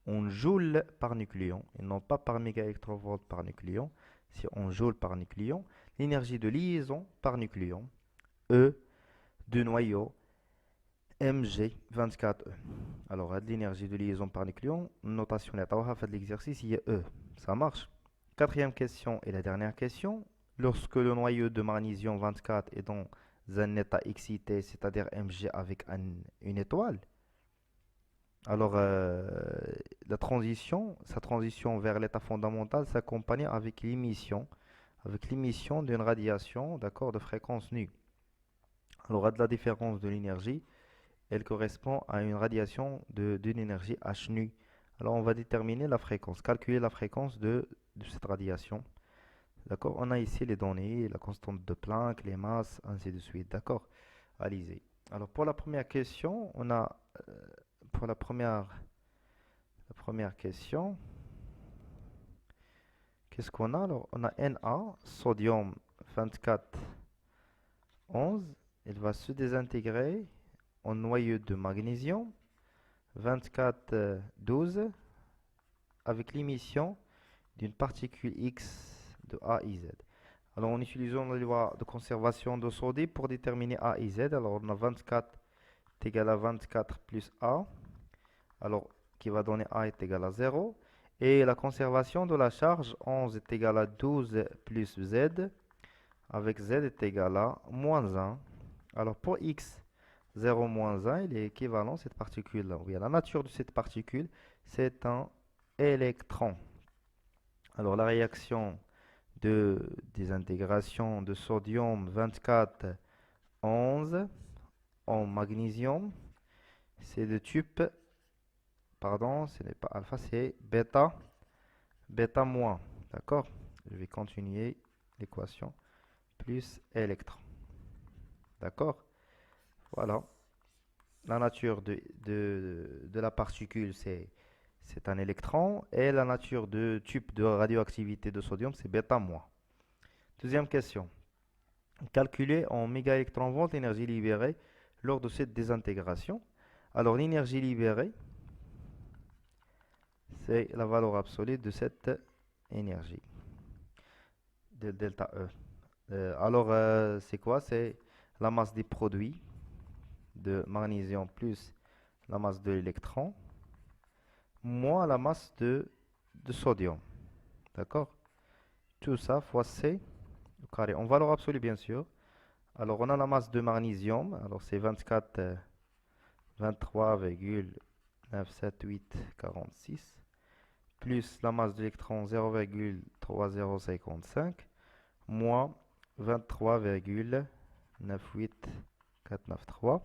en joules par nucléon et non pas par mégaélectronvolts par nucléon, si en joules par nucléon, l'énergie de liaison par nucléon, E de noyau Mg24E. Alors, l'énergie de liaison par nucléon, notation de l'exercice, il y a E. Ça marche. Quatrième question et la dernière question. Lorsque le noyau de magnésium 24 est dans un état excité, c'est-à-dire Mg avec une étoile, alors sa transition vers l'état fondamental s'accompagne avec l'émission d'une radiation, d'accord, de fréquence nue. Alors, à de la différence de l'énergie, elle correspond à une radiation d'une énergie H nu. Alors on va déterminer la fréquence, calculer la fréquence de cette radiation. D'accord? On a ici les données, la constante de Planck, les masses, ainsi de suite. D'accord? Alizé. Alors pour la première question, on a pour la première question, qu'est-ce qu'on a? Alors on a Na, sodium 2411, il va se désintégrer en noyau de magnésium 2412 avec l'émission d'une particule X de A et Z. Alors en utilisant la loi de conservation de Soddy pour déterminer A et Z, alors on a 24 est égal à 24 plus A, alors qui va donner A est égal à 0. Et la conservation de la charge 11 est égal à 12 plus Z, avec Z est égal à moins 1. Alors pour X, 0 moins 1, il est équivalent à cette particule-là. Oui, la nature de cette particule, c'est un électron. Alors la réaction de désintégration de sodium 24 11 en magnésium, c'est de type, pardon, ce n'est pas alpha, c'est bêta, bêta moins. D'accord? Je vais continuer l'équation plus électron. D'accord? Voilà. La nature de la particule, c'est un électron. Et la nature de type de radioactivité de sodium, c'est bêta moins. Deuxième question. Calculer en mégaélectronvolts l'énergie libérée lors de cette désintégration. Alors l'énergie libérée, c'est la valeur absolue de cette énergie, de delta E. C'est quoi? C'est la masse des produits de magnésium plus la masse de l'électron moins la masse de sodium. D'accord? Tout ça fois C au carré. En valeur absolue, bien sûr. Alors, on a la masse de magnésium. Alors, c'est 24, 23,97846 plus la masse d'électron 0,3055 moins 23,98493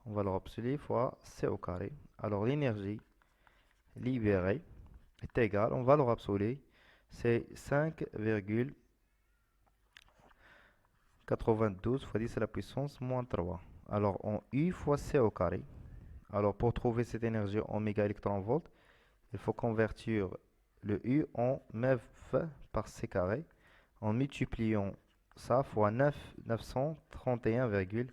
en valeur absolue fois C au carré. Alors l'énergie libérée est égale, en valeur absolue, c'est 5,92 fois 10 à la puissance moins 3. Alors en U fois C au carré. Alors pour trouver cette énergie en mégaélectronvolts, il faut convertir le U en MeV par C carré en multipliant ça fois 931,5.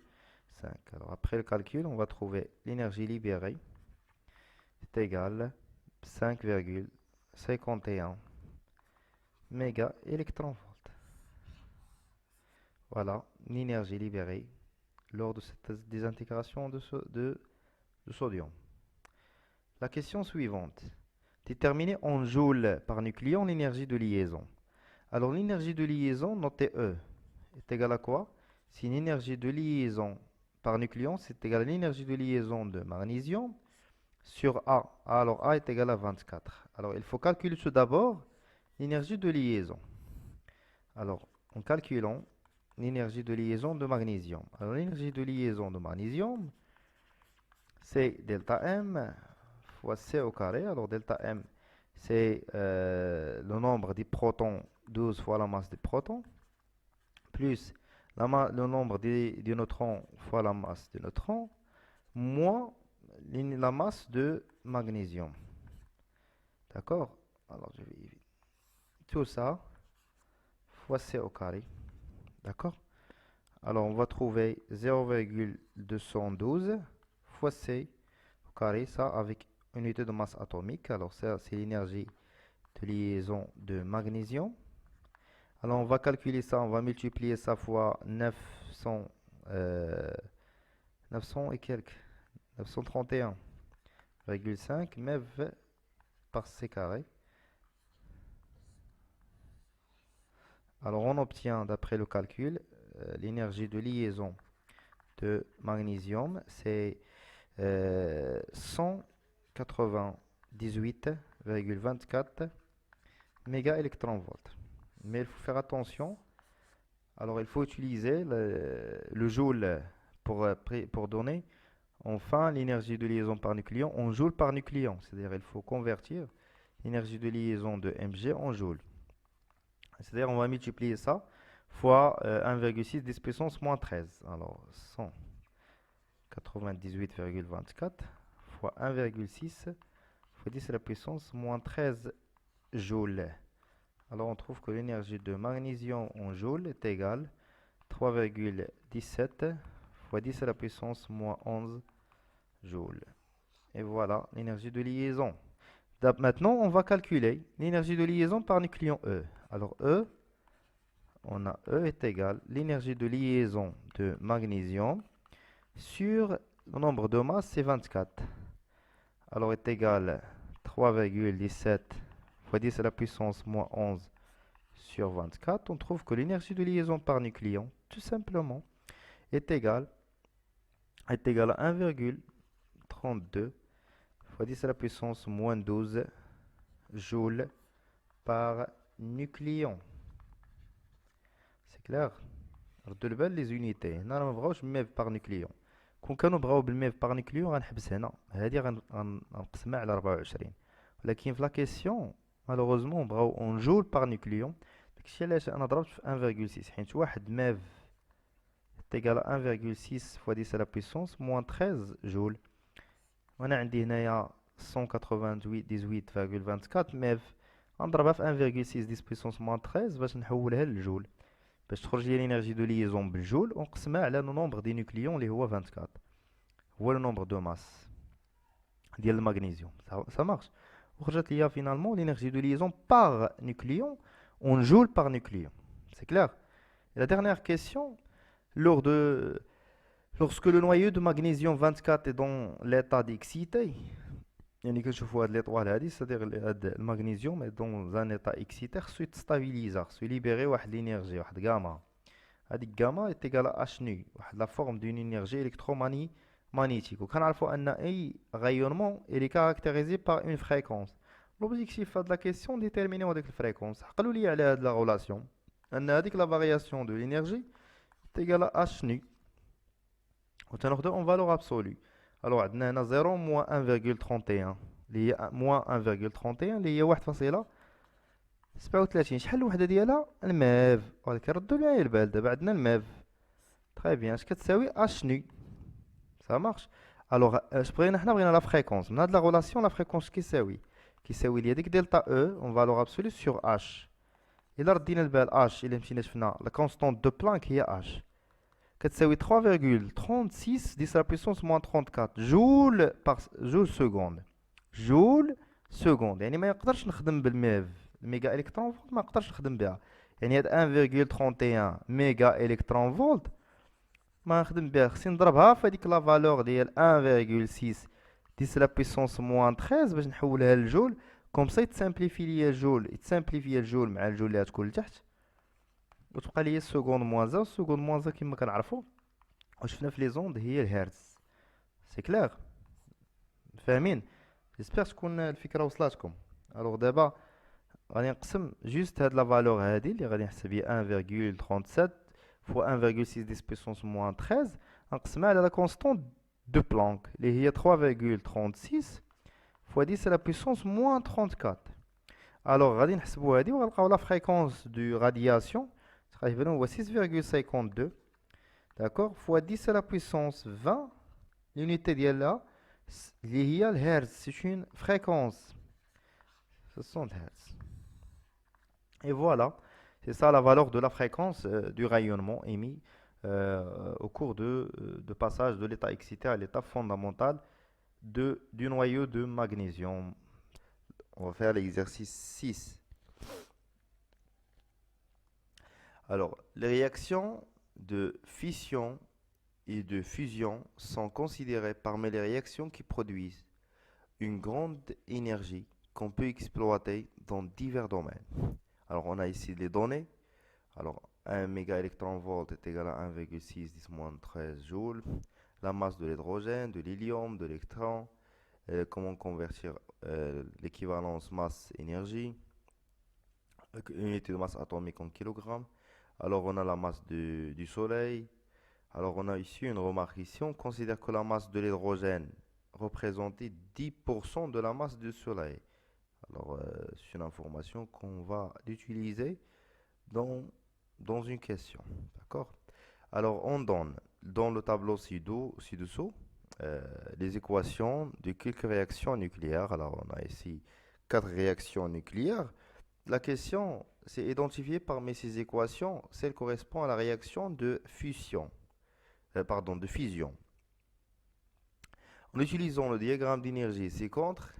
Alors après le calcul, on va trouver l'énergie libérée est égale 5,51 mégaélectronvolts. Voilà l'énergie libérée lors de cette désintégration de sodium. La question suivante. Déterminer en joules par nucléon l'énergie de liaison. Alors l'énergie de liaison, notez E, est égale à quoi? Si une énergie de liaison par nucléon, c'est égal à l'énergie de liaison de magnésium sur A. Alors A est égal à 24. Alors il faut calculer tout d'abord l'énergie de liaison. Alors en calculant l'énergie de liaison de magnésium. Alors l'énergie de liaison de magnésium, c'est delta M fois C au carré. Alors delta M, c'est le nombre des protons 12 fois la masse des protons, plus le nombre des neutrons fois la masse des neutrons, moins la masse de magnésium. D'accord? Alors, je vais tout ça fois C au carré. D'accord? Alors, on va trouver 0,212 fois C au carré, ça avec unité de masse atomique. Alors, ça, c'est l'énergie de liaison de magnésium. Alors, on va calculer ça, on va multiplier ça fois 900, 900 et quelques, 931,5 MeV par C carré. Alors, on obtient, d'après le calcul, l'énergie de liaison de magnésium, c'est 198,24 mégaélectronvolts. Mais il faut faire attention. Alors, il faut utiliser le joule pour donner enfin l'énergie de liaison par nucléon en joule par nucléon. C'est-à-dire il faut convertir l'énergie de liaison de Mg en joule. C'est-à-dire on va multiplier ça fois 1,6 10 puissance moins 13. Alors 198,24 fois 1,6 fois 10 à la puissance moins 13 joules. Alors on trouve que l'énergie de magnésium en joules est égale 3,17 fois 10 à la puissance moins 11 joules. Et voilà l'énergie de liaison. Maintenant, on va calculer l'énergie de liaison par nucléon E. Alors E, on a E est égal l'énergie de liaison de magnésium sur le nombre de masse, c'est 24. Alors est égal 3,17 fois 10 à la puissance moins 11 sur 24. On trouve que l'énergie de liaison par nucléon, tout simplement, est égale à 1,32 fois 10 à la puissance moins 12 joules par nucléon. C'est clair? ردوا البال les unités. هنا ما نبغاوش ميف par nucléon. كون كانوا بغاو بالميف par nucléon غنحبس هنا. هذه غنقسمها على 24. ولكن في لا كيسيون مالوغوزمون بغاو اون جول par nucléon. داكشي علاش انا ضربت في 1,6 حيت واحد ميف تيغال 1,6 fois 10 à la puissance moins 13 جول. وانا عندي هنايا 198,24 ميف غنضربها في 1,6 10 puissance moins 13 باش نحولها للجول باش تخرج لي لينيرجي دو ليزون بالجول ونقسمها على لو نومبر دي نوكليون اللي هو 24 هو لو نومبر دو ماس ديال المغنيسيوم سا مارش وخرجت ليا فينالمون لينيرجي دو ليزون par nucléon en joule par nucléon. C'est clair? Et la dernière question, lorsque le noyau de magnésium 24 est dans l'état d'excité, يعني كنشوفوا هاد ليطوال هادي c'est-à-dire هاد المغنيسيوم est dans un état excité خصو يتستابيليزا خصو يليبيري واحد لينيرجي واحد غاما. هاديك غاما est égale à h nu واحد لا فورم دون énergie électromagnétique وكنعرفوا ان اي rayonnement il est caractérisé par une fréquence. L'objectif de la question déterminer هذيك الفريكونس. عقلوا لي على هاد لا غولاسيون ان هذيك لا فارياسيون دو l'énergie est égale à h nu وتناخدو en valeur absolue. Alors عندنا هنا 0 moins 1,31 اللي هي moins 1,31 اللي هي 1,37. شحال الوحدة ديالها؟ الماف. ولكن ردوا معايا البال دابا عندنا الماف. تري بيان اش كتساوي اش نو سا مارش. الوغ اش بغينا حنا؟ بغينا لا فريكونس من هاد لا غولاسيون. لا فريكونس كيساوي لي هاديك دلتا او اون فالور ابسولو سور اش. الا ردينا البال اش الا مشينا شفنا لا كونستونت دو بلانك هي اش كتساوي 3,36 10 à la puissance moins 34 جول سكوند. جول سكوند يعني ما يقدرش نخدم بالميف الميجا الكترون فولت ما نقدرش نخدم بها. يعني هاد 1,31 ميجا الكترون فولت ما نخدم بها خصني نضربها في هذيك لا فالور ديال 1,6 10 à la puissance moins 13 باش نحولها للجول. كوم سا يتسامبليفي ليا الجول يتسامبليفي الجول مع الجول اللي غتكون لتحت وتبقى لي السكوند موازا. السكوند موازا كما كنعرفوا وشفنا في لي زوند هي الهرتز. سي كلير؟ فاهمين؟ جيسبر تكون الفكره وصلاتكم. الوغ دابا غادي نقسم جوست هاد لا فالور هادي اللي غادي نحسب هي 1,37 فوا 1,6 10 puissance moins 13 نقسمها على لا كونستونت دو بلانك اللي هي 3,36 فوا 10 à la puissance moins 34. Alors, غادي نحسبوا هذه وغنلقاو لا فريكونس دو رادياسيون تقريبا هو 6,52. D'accord, fois 10 à la puissance 20. L'unité ديالها اللي هي الهرتز. C'est une fréquence. Ce sont les hertz. Et voilà, c'est ça la valeur de la fréquence du rayonnement émis au cours de passage de l'état excité à l'état fondamental du noyau de magnésium. On va faire l'exercice 6. Alors, les réactions de fission et de fusion sont considérées parmi les réactions qui produisent une grande énergie qu'on peut exploiter dans divers domaines. Alors, on a ici les données. Alors, 1 mégaélectronvolt est égal à 1,6 10-13 joules. La masse de l'hydrogène, de l'hélium, de l'électron. Comment convertir l'équivalence masse-énergie. Unité de masse atomique en kilogrammes. Alors, on a la masse du Soleil. Alors, on a ici une remarque ici. On considère que la masse de l'hydrogène représentait 10% de la masse du Soleil. Alors, c'est une information qu'on va utiliser dans une question. D'accord? Alors, on donne dans le tableau ci-dessous les équations de quelques réactions nucléaires. Alors, on a ici 4 réactions nucléaires. La question, c'est identifier parmi ces équations celle correspond à la réaction de fusion. De fusion. En utilisant le diagramme d'énergie ci-contre,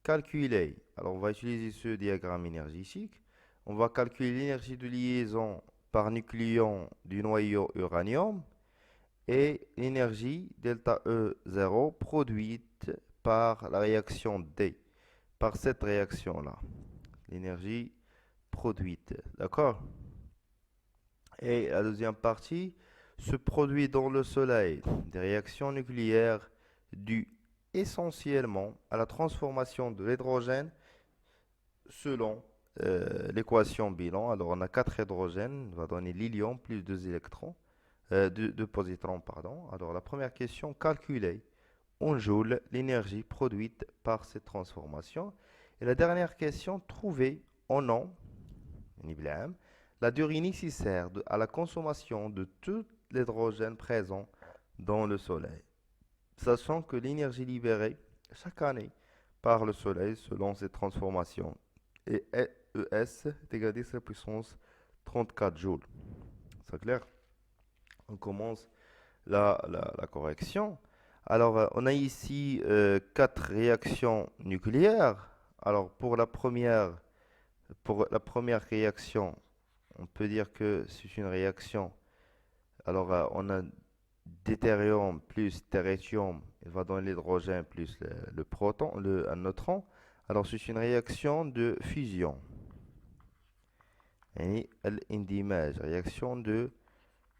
calculer. Alors, on va utiliser ce diagramme énergétique. On va calculer l'énergie de liaison par nucléon du noyau uranium et l'énergie delta E0 produite par la réaction D, par cette réaction-là. L'énergie produite, d'accord? Et la deuxième partie se produit dans le Soleil des réactions nucléaires dues essentiellement à la transformation de l'hydrogène selon l'équation bilan. Alors on a 4 hydrogènes, on va donner l'hélium plus 2 électrons, 2 positrons, pardon. Alors la première question, calculer en joules l'énergie produite par cette transformation. Et la dernière question, trouver en an, la durée nécessaire à la consommation de tout l'hydrogène présent dans le Soleil, sachant que l'énergie libérée chaque année par le Soleil selon cette transformation est ES est égal à 10 à la puissance 34 joules. C'est clair? On commence la correction. Alors, on a ici 4 réactions nucléaires. Alors, pour la première réaction, on peut dire que c'est une réaction. Alors, on a deutérium plus tritium, il va donner l'hydrogène plus le proton, un neutron. Alors, c'est une réaction de fusion. Et الاندماج réaction de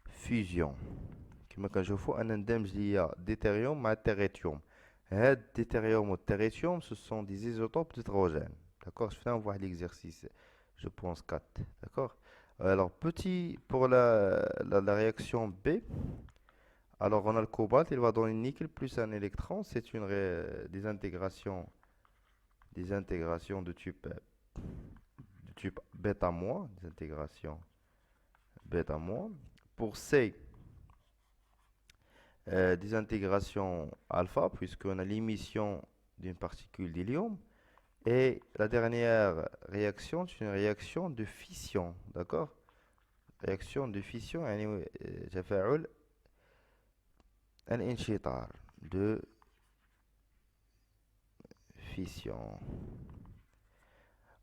fusion. كما كنشوفوا أن ندمج ليا deutérium مع tritium. هاد deutérium و tritium ce sont des isotopes d'hydrogène. D'accord? Je fais un voir l'exercice, je pense 4. D'accord? Alors, petit pour la réaction B. Alors, on a le cobalt, il va donner nickel plus un électron. C'est une des intégrations de type bêta-, des intégrations bêta-. Pour C, des intégrations alpha, puisqu'on a l'émission d'une particule d'hélium. Et la dernière réaction, c'est une réaction de fission. D'accord? Réaction de fission, تفاعل الانشطار de fission.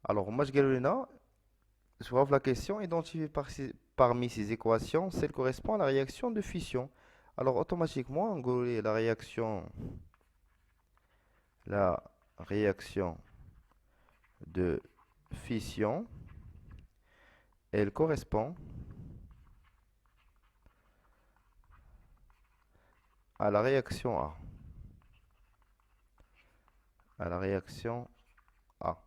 Alors, moi, je vois la question, identifier parmi ces équations, celle correspond à la réaction de fission. Alors, automatiquement, on va la réaction de fission, elle correspond à la réaction A. À la réaction A.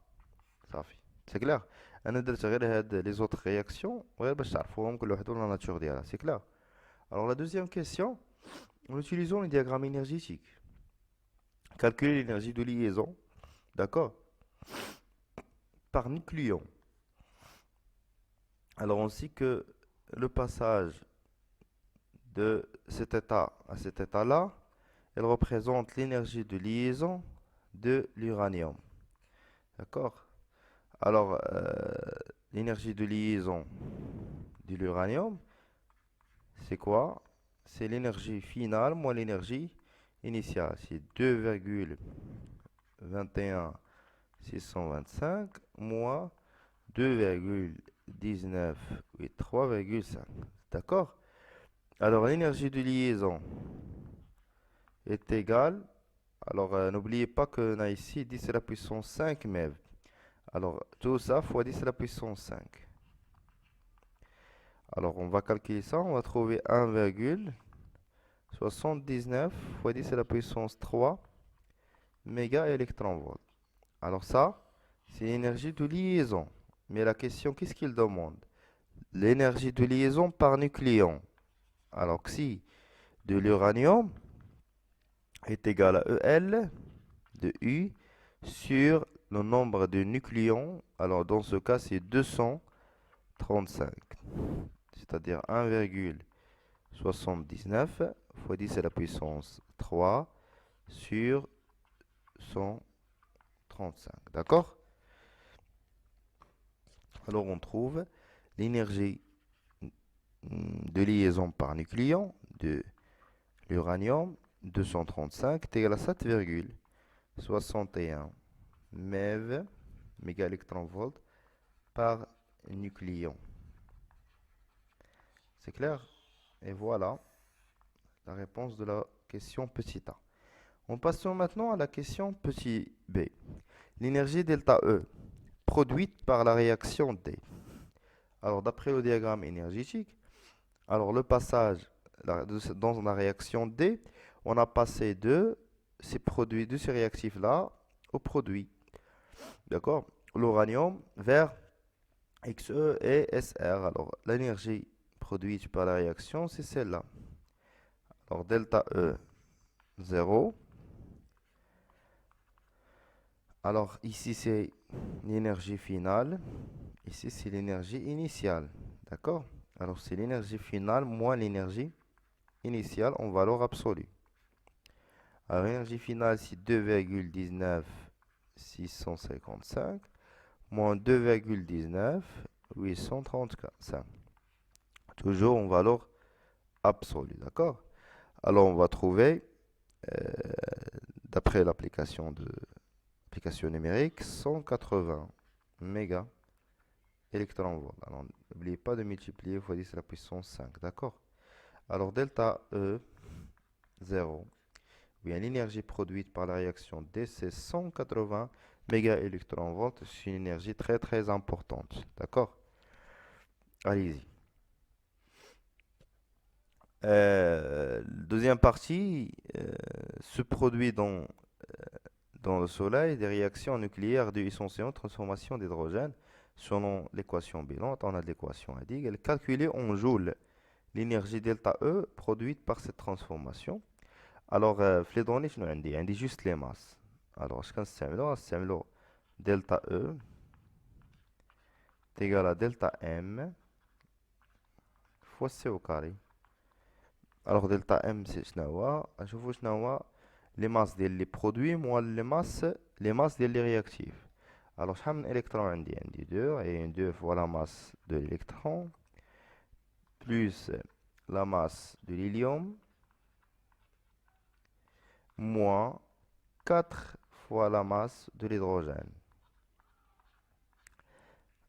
صافي. C'est clair. انا درت غير هاد les autres réactions غير باش تعرفوهم كل وحده ولا ناتور ديالها. C'est clair. Alors la deuxième question, en utilisant le diagramme énergétique, calculer l'énergie de liaison, d'accord, par nucléon. Alors on sait que le passage de cet état à cet état-là, elle représente l'énergie de liaison de l'uranium. D'accord? Alors, l'énergie de liaison de l'uranium, c'est quoi? C'est l'énergie finale moins l'énergie initiale. C'est 2,21625 moins 2,1983,5. D'accord? Alors, l'énergie de liaison est égale. Alors, n'oubliez pas qu'on a ici 10 à la puissance 5 MeV. Alors, tout ça fois 10 à la puissance 5. Alors, on va calculer ça. On va trouver 1,79 fois 10 à la puissance 3 méga électronvolts. Alors ça, c'est l'énergie de liaison. Mais la question, qu'est-ce qu'il demande? L'énergie de liaison par nucléon. Alors que si de l'uranium est égal à EL de U sur le nombre de nucléons, alors dans ce cas, c'est 235. C'est-à-dire 1,79 fois 10 à la puissance 3 sur 135. D'accord? Alors on trouve l'énergie de liaison par nucléon de l'uranium 235 est égal à 7,61 MeV, mégaélectronvolts par nucléon. C'est clair? Et voilà la réponse de la question petit a. On passe maintenant à la question petit b. L'énergie delta E produite par la réaction D. Alors d'après le diagramme énergétique, alors le passage dans la réaction D, on a passé de ces produits, de ces réactifs-là aux produits. D'accord? L'uranium vers Xe et Sr. Alors l'énergie produite par la réaction, c'est celle-là. Alors delta E 0. Alors ici c'est l'énergie finale, ici c'est l'énergie initiale. D'accord? Alors c'est l'énergie finale moins l'énergie initiale en valeur absolue. Alors l'énergie finale c'est 2,19655 moins 2,19835. Toujours en valeur absolue. D'accord? Alors on va trouver, euh, d'après l'application numérique, 180 méga électronvolts. Alors n'oubliez pas de multiplier fois 10 à la puissance 5. D'accord? Alors delta E 0, bien l'énergie produite par la réaction D, c'est 180 mégaélectronvolts. C'est une énergie très très importante. D'accord? Allez-y. Deuxième partie, se produit dans le Soleil des réactions nucléaires de essentiellement transformation d'hydrogène selon l'équation Binet. On a l'équation Hadig. Elle est calculée en joules. L'énergie delta E produite par cette transformation. Alors, في les données, شنو عندي juste les masses. Alors, je كنستعملو delta E est égal à delta M fois C au carré. Alors, delta M, c'est شنو هو؟ نشوفو شنو هو les masses ديال les produits moins les masses ديال les réactifs. Alors, شحال من électrons عندي 2 et 2 fois la masse de l'électron plus la masse de l'hélium moins 4 fois la masse de l'hydrogène.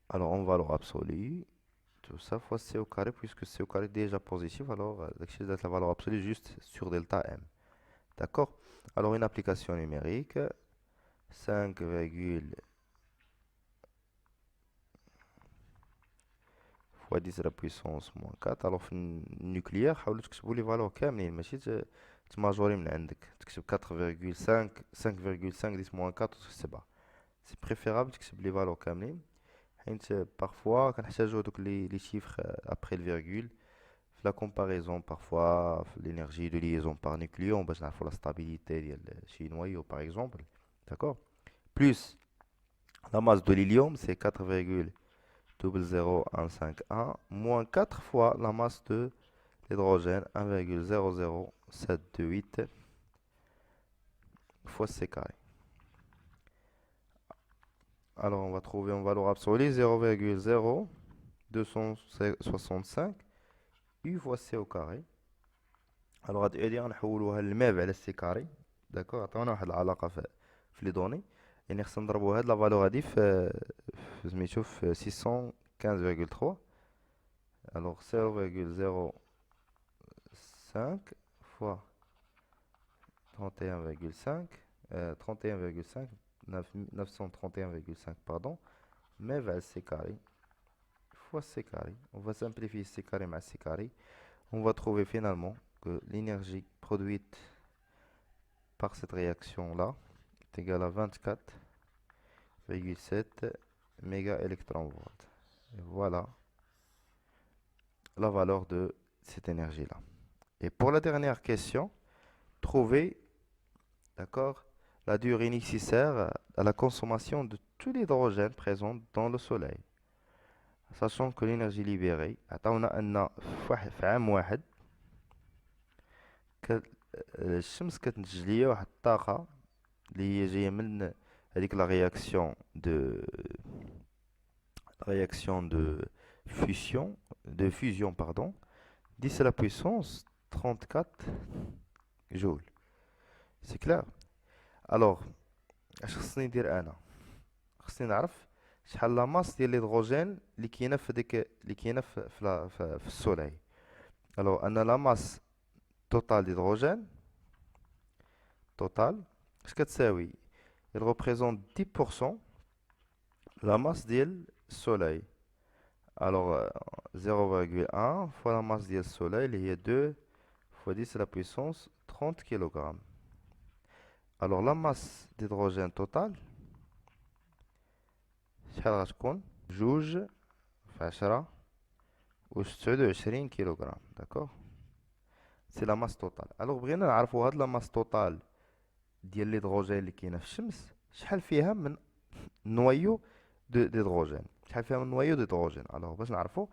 Alors, en valeur absolue, tout ça fois C au carré, puisque C au carré est déjà positif, alors la valeur absolue juste sur delta M. D'accord? Alors, une application numérique, 5, fois 10 à la puissance moins 4. Alors, في النوكليير حاولوا تكتبوا لي فالور كاملين ماشي تماجوري من عندك تكتب 4,5 5,5 10 moins 4 7. سي بريفيرابل تكتب لي فالور كاملين حيت بارفوا كنحتاجو هذوك لي شيفر ابري الفيرغول في لا كومباريزون بارفوا في الانرجي دو ليزون بار نوكليون باش نعرفو لا ستابيليتي ديال شي نويو باغ اكزومبل. داكور بلوس La masse de l'hélium, c'est 4,00151 moins 4 fois la masse de l'hydrogène, 1,00728 fois C carré. Alors, on va trouver en valeur absolue 0,0265 U fois C au carré. Alors, غادي نحولوها للماب على السي كاري. داكوغ، عطاونا واحد العلاقة في لي دوني. يعني خصنا نضربو هاد لا فالور هادي في سميتو في 615,3. Alors 0,05 fois 31,5, 31,5, 931,5 pardon, mais vers c carré fois c carré. On va simplifier c carré mais c carré. On va trouver finalement que l'énergie produite par cette réaction-là est égale à 24,7 mégaélectronvolts. Et voilà la valeur de cette énergie-là. Et pour la dernière question, trouver, d'accord, la durée nécessaire à la consommation de tout l'hydrogène présent dans le Soleil. Sachant que l'énergie libérée, عطاونا أن في عام واحد الشمس كتنتج ليا واحد الطاقة اللي هي جاية من هذيك لا réaction de fusion pardon 10 à la puissance 34 joules. C'est clair. Alors اش خصني ندير انا؟ خصني نعرف شحال لا ماس ديال الهيدروجين اللي كاينه في ديك اللي كاينه في السولاي. الو ان لا ماس توتال d'hydrogène توتال اش كتساوي؟ il représente 10% la masse ديال السولاي. Alors 0,1 fois la masse du soleil, il y a 2 fois 10 à la puissance 30 kg. Alors la masse d'hydrogène totale, شحال غتكون؟ جوج في 10 و29 كيلوغرام. داكوغ، سي لا ماس توتال. الوغ بغينا نعرفو هاد لا ماس توتال ديال الهيدروجين اللي كاينه في الشمس شحال فيها من نويو d'hydrogène. شحال فيها من نويو d'hydrogène. الوغ باش نعرفو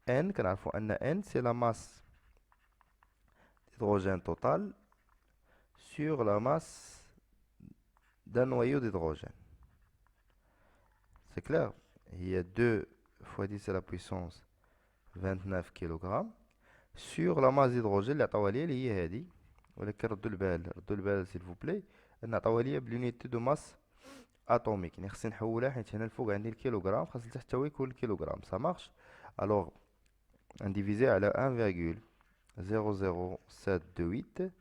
N, كنعرفو أن N c'est la masse d'hydrogène totale sur la masse d'un noyau d'hydrogène. C'est clair? Il y a 2 fois 10 à la puissance 29 kg sur la masse d'hydrogène اللي عطاوها ليا اللي هي هادي. ولكن ردوا البال s'il vous plaît أن عطاوها ليا بلونيتي دو ماس atomique. يعني خصني نحولها حيت هنا الفوق عندي الكيلوغرام، خاص لتحت هو يكون الكيلوغرام. Ça marche. Alors divisé على 1,00728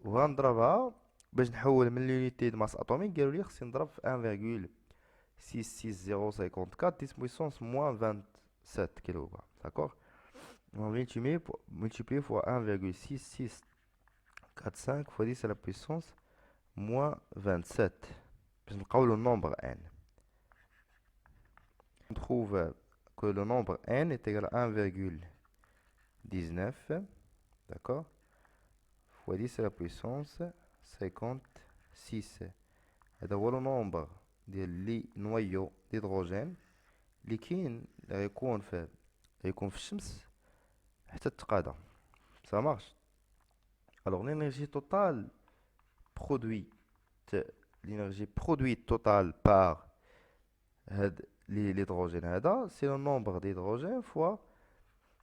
وغنضربها باش نحول من لونيتي د ماس اتوميك. قالوا لي خصني نضرب في 1,66054 10 puissance moins 27 kg. D'accord? On va multiplier fois 1,6645 fois 10 à la puissance moins 27 باش نلقاو le nombre n. On trouve que le nombre n est égal à 1,19, d'accord, fois 10 à la puissance 56. هذا هو النومبر ديال لي نويو ديدروجين اللي كاين غيكون في الشمس حتى تقادا. Ça marche. Alors l'énergie totale produite totale par l'hydrogène هذا c'est le nombre d'hydrogène fois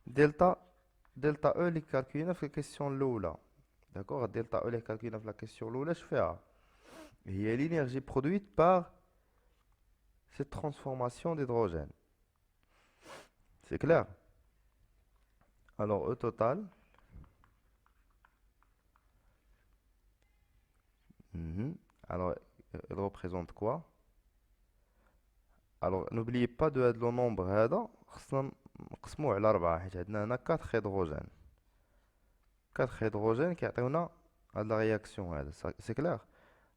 delta E اللي كالكولينا في الكيسيون الاولى. داكوغ، delta E اللي كالكولينا في الكيسيون الاولى اش فيها؟ هي l'énergie produite par cette transformation d'hydrogène. C'est clair? Alors E total alors il représente quoi? Alors n'oubliez pas de هاد لو نومبر هذا خصنا نقسموه على 4 حيت عندنا هنا 4 هيدروجين. 4 هيدروجين كيعطيونا هاد لا رياكسيون هذا. سي كلير؟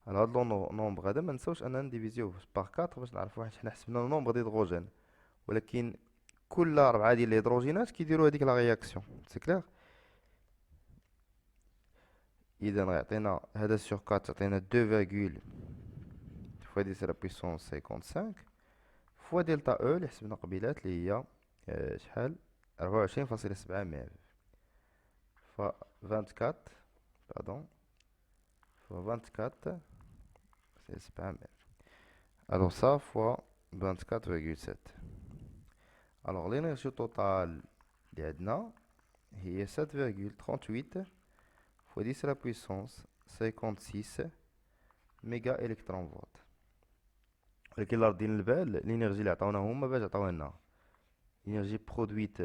على هاد لو نومبر هذا ما نساوش اننا نديفيزيوه بار 4 باش نعرفوا حيت حنا حسبنا النومبر ديال الهيدروجين، ولكن كل 4 ديال الهيدروجينات كيديروا هذيك لا رياكسيون. سي كلير؟ اذا غيعطينا هذا سور 4 تعطينا 2 fois 10 à la puissance 55 fois delta E اللي حسبنا قبيلات اللي هي شحال 24.7 ميف ف 24 pardon fois 24 c'est 7 mètres. Alors ça fois 24,7. Alors l'énergie totale اللي عندنا هي 7,38 fois 10 à la puissance 56 méga électron volt. ولكن لا ردينا البال l'énergie اللي عطاونا هما باش عطاوها لنا l'énergie produite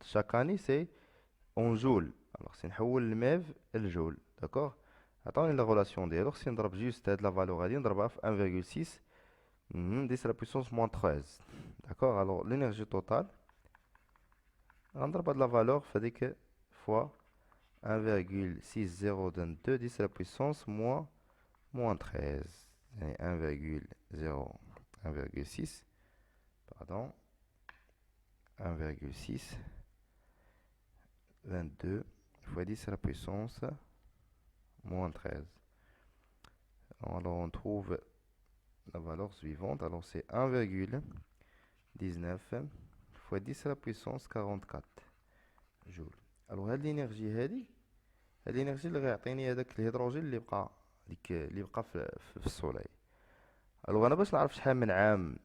chaque année c'est en joule. Alors si نحول الميف الجول d'accord. عطاوني لا غولاسيون ديالو خصني نضرب جوست هاد لا فالور هادي نضربها في 1,6 10 à la puissance moins 13 d'accord. alors l'énergie totale غنضرب هاد لا فالور في هاديك fois 1,6022 10 à la puissance moins 13 يعني 1,6 pardon 1,6 22 fois 10 à la puissance moins 13. Alors on trouve la valeur suivante. Alors c'est 1,19 fois 10 à la puissance 44 جول. alors هاد l'énergie هادي هاد l'énergie اللي غيعطيني هذاك الهيدروجين اللي بقى في السولاي. alors انا باش نعرف شحال من عام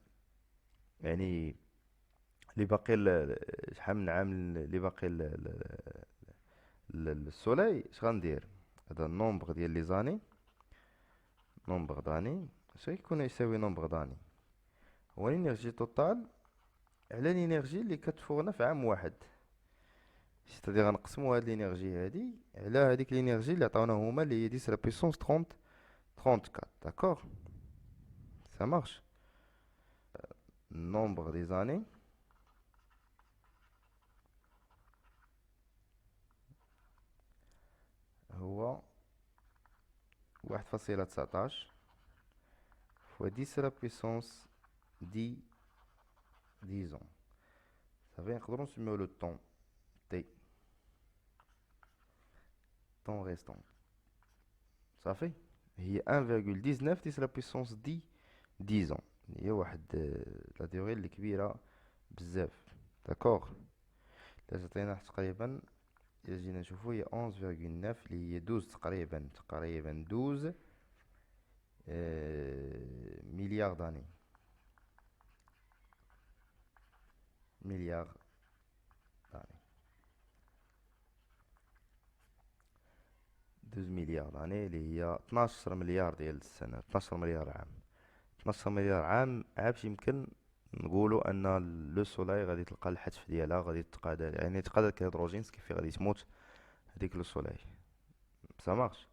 يعني اللي باقي شحال من عام اللي باقي للسولاي اش غندير هذا النومبر ديال لي زاني نومبر داني اش غيكون يساوي نومبر داني هو الانرجي توتال على الانرجي اللي كتفوقنا في عام واحد. سيتادي غنقسمو هاد الانرجي هادي على هاديك الانرجي اللي عطاونا هما اللي هي 10 لا بويسونس 34 داكوغ ça marche. nombre des années هو 1.19 fois 10 à la puissance 10 ans. صافي نقدرو نسميو لو طون تي طون ريستون صافي هي 1.19 10 à la puissance 10 ans. هي واحد لا ديوري اللي كبيرة بزاف داكوغ. لا تعطينا تقريبا إلا جينا نشوفو هي 11.9 اللي هي 12 تقريبا 12 مليار داني مليار داني 12 مليار داني اللي هي 12 مليار ديال السنة 12 مليار عام 12 مليار عام عابش يمكن نقولوا ان لو سولاي غادي تلقى الحتف ديالها غادي تقاد يعني تقاد الهيدروجين كيف غادي تموت هذيك لو سولاي ça marche.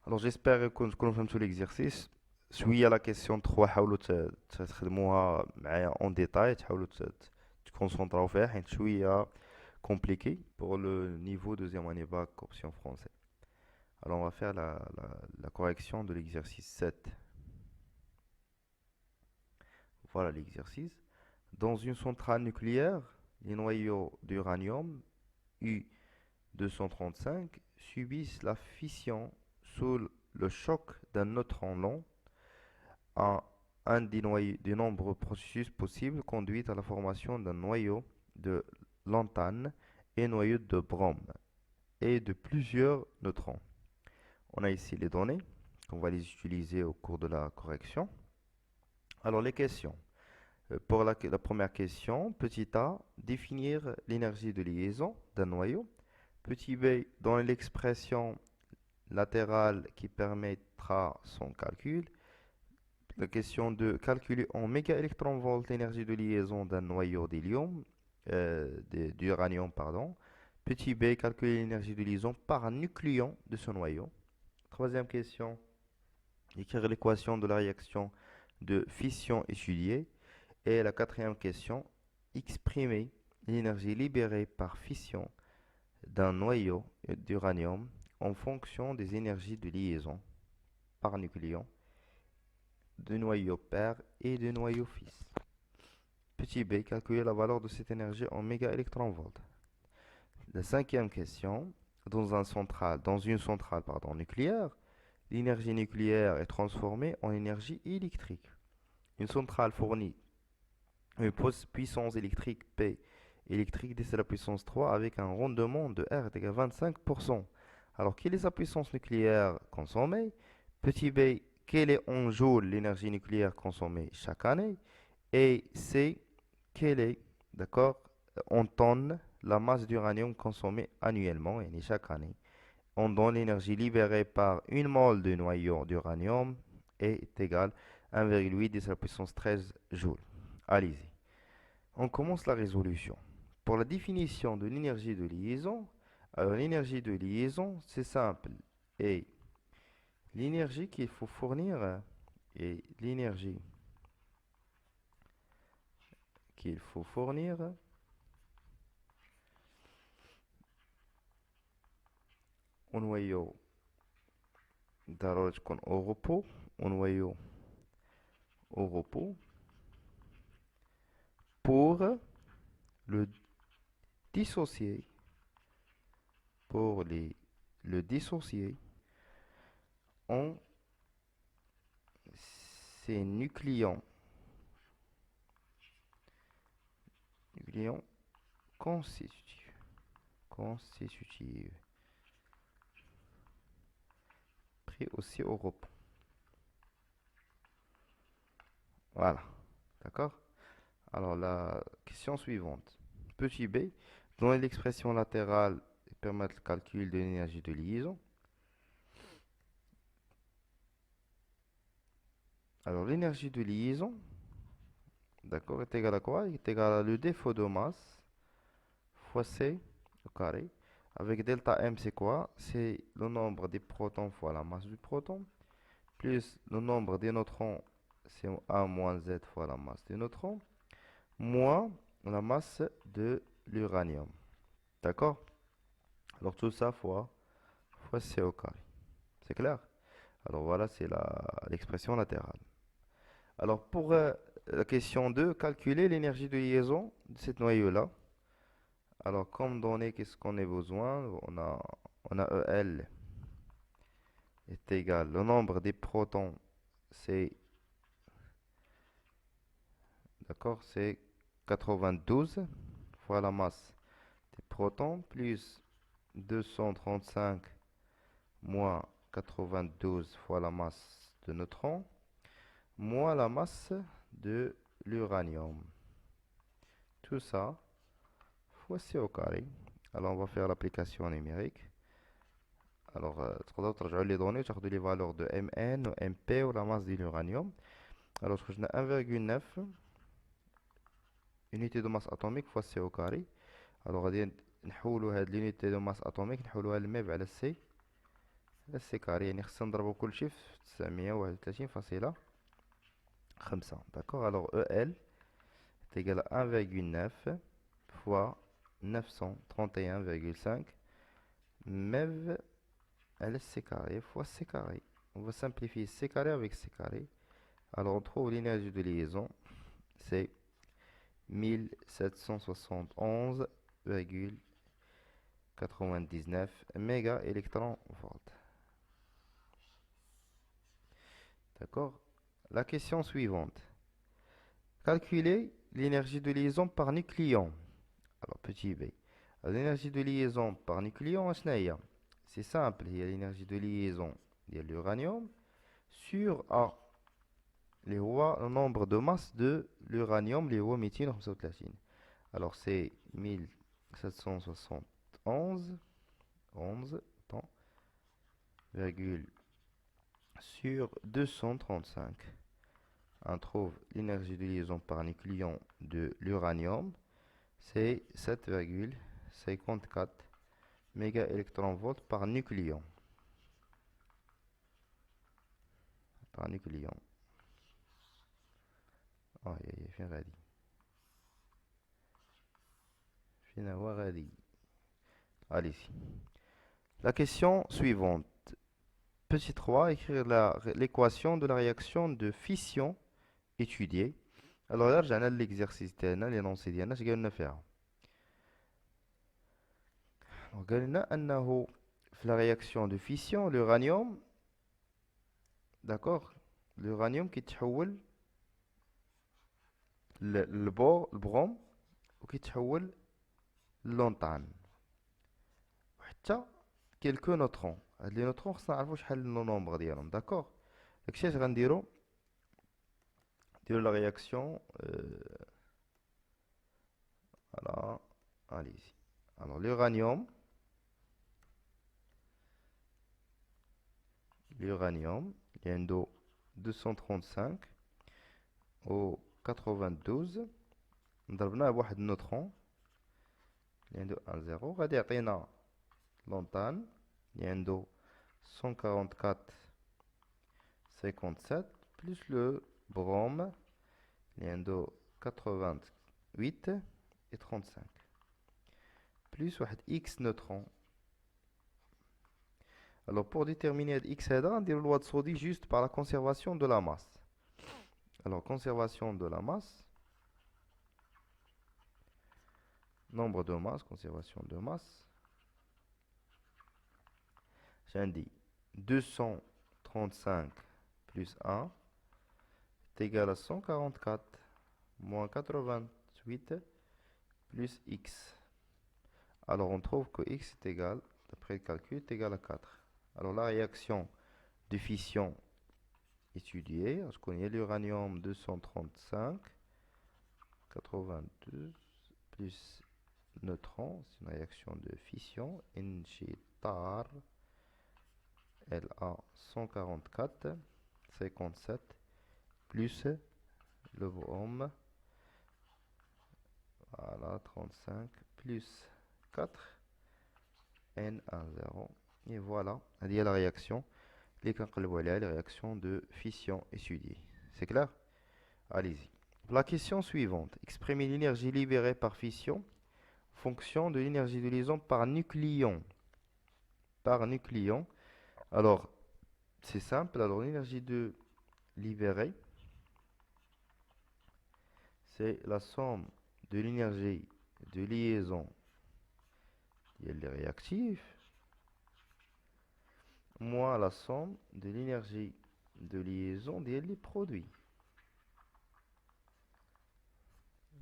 alors j'espère تكونوا فهمتوا ليكزيرسيس شويه لا كيسيون 3 حاولوا تخدموها معايا اون ديتاي تحاولوا تكونسونطراو فيها حيت شويه compliqué pour le niveau deuxième année bac option français. alors on va faire la correction de l'exercice 7. Voilà l'exercice. Dans une centrale nucléaire, les noyaux d'uranium U-235 subissent la fission sous le choc d'un neutron long. Un des nombreux processus possibles conduit à la formation d'un noyau de lantane et noyau de brome et de plusieurs neutrons. On a ici les données qu'on va les utiliser au cours de la correction. Alors les questions. Pour la première question, petit a, définir l'énergie de liaison d'un noyau. Petit b, dans l'expression latérale qui permettra son calcul. La question 2, calculer en mégaélectronvolts l'énergie de liaison d'un noyau d'uranium, pardon. Petit b, calculer l'énergie de liaison par nucléon de ce noyau. Troisième question, écrire l'équation de la réaction de fission étudiée. Et la quatrième question, exprimer l'énergie libérée par fission d'un noyau d'uranium en fonction des énergies de liaison par nucléon de noyau père et de noyau fils. Petit b, calculer la valeur de cette énergie en mégaélectronvolts. La cinquième question, dans une centrale nucléaire, l'énergie nucléaire est transformée en énergie électrique. Une centrale fournit une puissance électrique P électrique 10 à la puissance 3 avec un rendement de R égale 25%. Alors, quelle est sa puissance nucléaire consommée? Petit b, quelle est en joules l'énergie nucléaire consommée chaque année? Et c, quelle est, d'accord, en tonnes la masse d'uranium consommée annuellement et chaque année? On donne l'énergie libérée par une mole de noyau d'uranium est égale à 1,8 10 à la puissance 13 joules. Allez-y. On commence la résolution. Pour la définition de l'énergie de liaison, alors l'énergie de liaison, c'est simple. Et l'énergie qu'il faut fournir, et l'énergie qu'il faut fournir au noyau au repos, au noyau au repos, pour le dissocier, pour le dissocier en ces nucléons constitutifs, pris aussi au repos. Voilà, d'accord? Alors la question suivante. Petit b, donner l'expression latérale et permettre le calcul de l'énergie de liaison. Alors l'énergie de liaison, d'accord, est égale à quoi? Est égale à le défaut de masse fois c au carré. Avec delta m, c'est quoi? C'est le nombre des protons fois la masse du proton, plus le nombre des neutrons, c'est A moins Z fois la masse des neutrons, moins la masse de l'uranium. D'accord? Alors tout ça fois C au carré. C'est clair? Alors voilà, c'est l'expression latérale. Alors pour la question 2, calculer l'énergie de liaison de cette noyau-là. Alors comme donné, qu'est-ce qu'on a besoin? On a EL est égal. Le nombre des protons, c'est d'accord, c'est 92 fois la masse des protons plus 235 moins 92 fois la masse de neutrons moins la masse de l'uranium. Tout ça fois C au carré. Alors on va faire l'application numérique. Alors تقدروا ترجعوا les données وتاخذوا les valeurs de Mn و Mp ou la masse de l'uranium. Alors خرجنا 1,9 unité de masse atomique fois C au carré. Alors غادي نحولوا هاد l'unité de masse atomique نحولوها لميف على C على C carré. يعني خصنا نضربوا كلشي في 931.5. D'accord. Alors EL est égal à 1,9 fois 931,5 MEV LC carré fois C carré. On va simplifier C carré avec C carré. Alors on trouve l'énergie de liaison, c'est 1771,99 méga électron volt. D'accord? La question suivante. Calculer l'énergie de liaison par nucléon. Alors petit b. L'énergie de liaison par nucléon, c'est simple. Il y a l'énergie de liaison, il y a l'uranium, sur A. Le nombre de masse de l'uranium, les هو 235. Alors c'est 1771 temps, virgule, sur 235. On trouve l'énergie de liaison par nucléon de l'uranium, c'est 7,54 mégaélectronvolts par nucléon. Par nucléon. فين غادي فين هو غادي. Allez-y. La question suivante. Petit 3, écrire l'équation de la réaction de fission étudiée. Alors là, j'ai l'exercice تاعنا l'énoncé ديالنا اش قالنا فيها. قالنا أنه في la réaction de fission l'uranium d'accord, l'uranium qui تحول البروم وكيتحول للونطان وحتى كيلكو نوترون. هاد لي نوترون خصنا نعرفو شحال لو نومبر ديالهم، داكوغ. داكشي اش غنديرو، نديرو لا رياكسيون فوالا. اليزي. alors l'uranium اللي عنده 235 و 92 ضربناه بواحد النوترون اللي عنده 1 0 غادي يعطينا لونتان اللي عنده 144 57 بلس لو بروم اللي عنده 88 et 35 plus واحد x neutron. Alors pour déterminer x هذا غنديرو لوا de Soddy juste par la conservation de la masse. Alors conservation de la masse, nombre de masse, conservation de masse, j'indique 235 plus 1 est égal à 144 moins 88 plus x. Alors on trouve que x est égal, d'après le calcul, est égal à 4. Alors la réaction de fission étudiée, je connais l'uranium 235, 92 plus neutron, c'est une réaction de fission, NG-TAR, LA 144, 57, plus le brome, voilà, 35, plus 4, N10, et voilà, il y a la réaction, les réactions de fission étudiées. C'est clair? Allez-y. La question suivante. Exprimer l'énergie libérée par fission en fonction de l'énergie de liaison par nucléon. Par nucléon. Alors, c'est simple. Alors, l'énergie de libérée, c'est la somme de l'énergie de liaison des réactifs moins la somme de l'énergie de liaison des produits.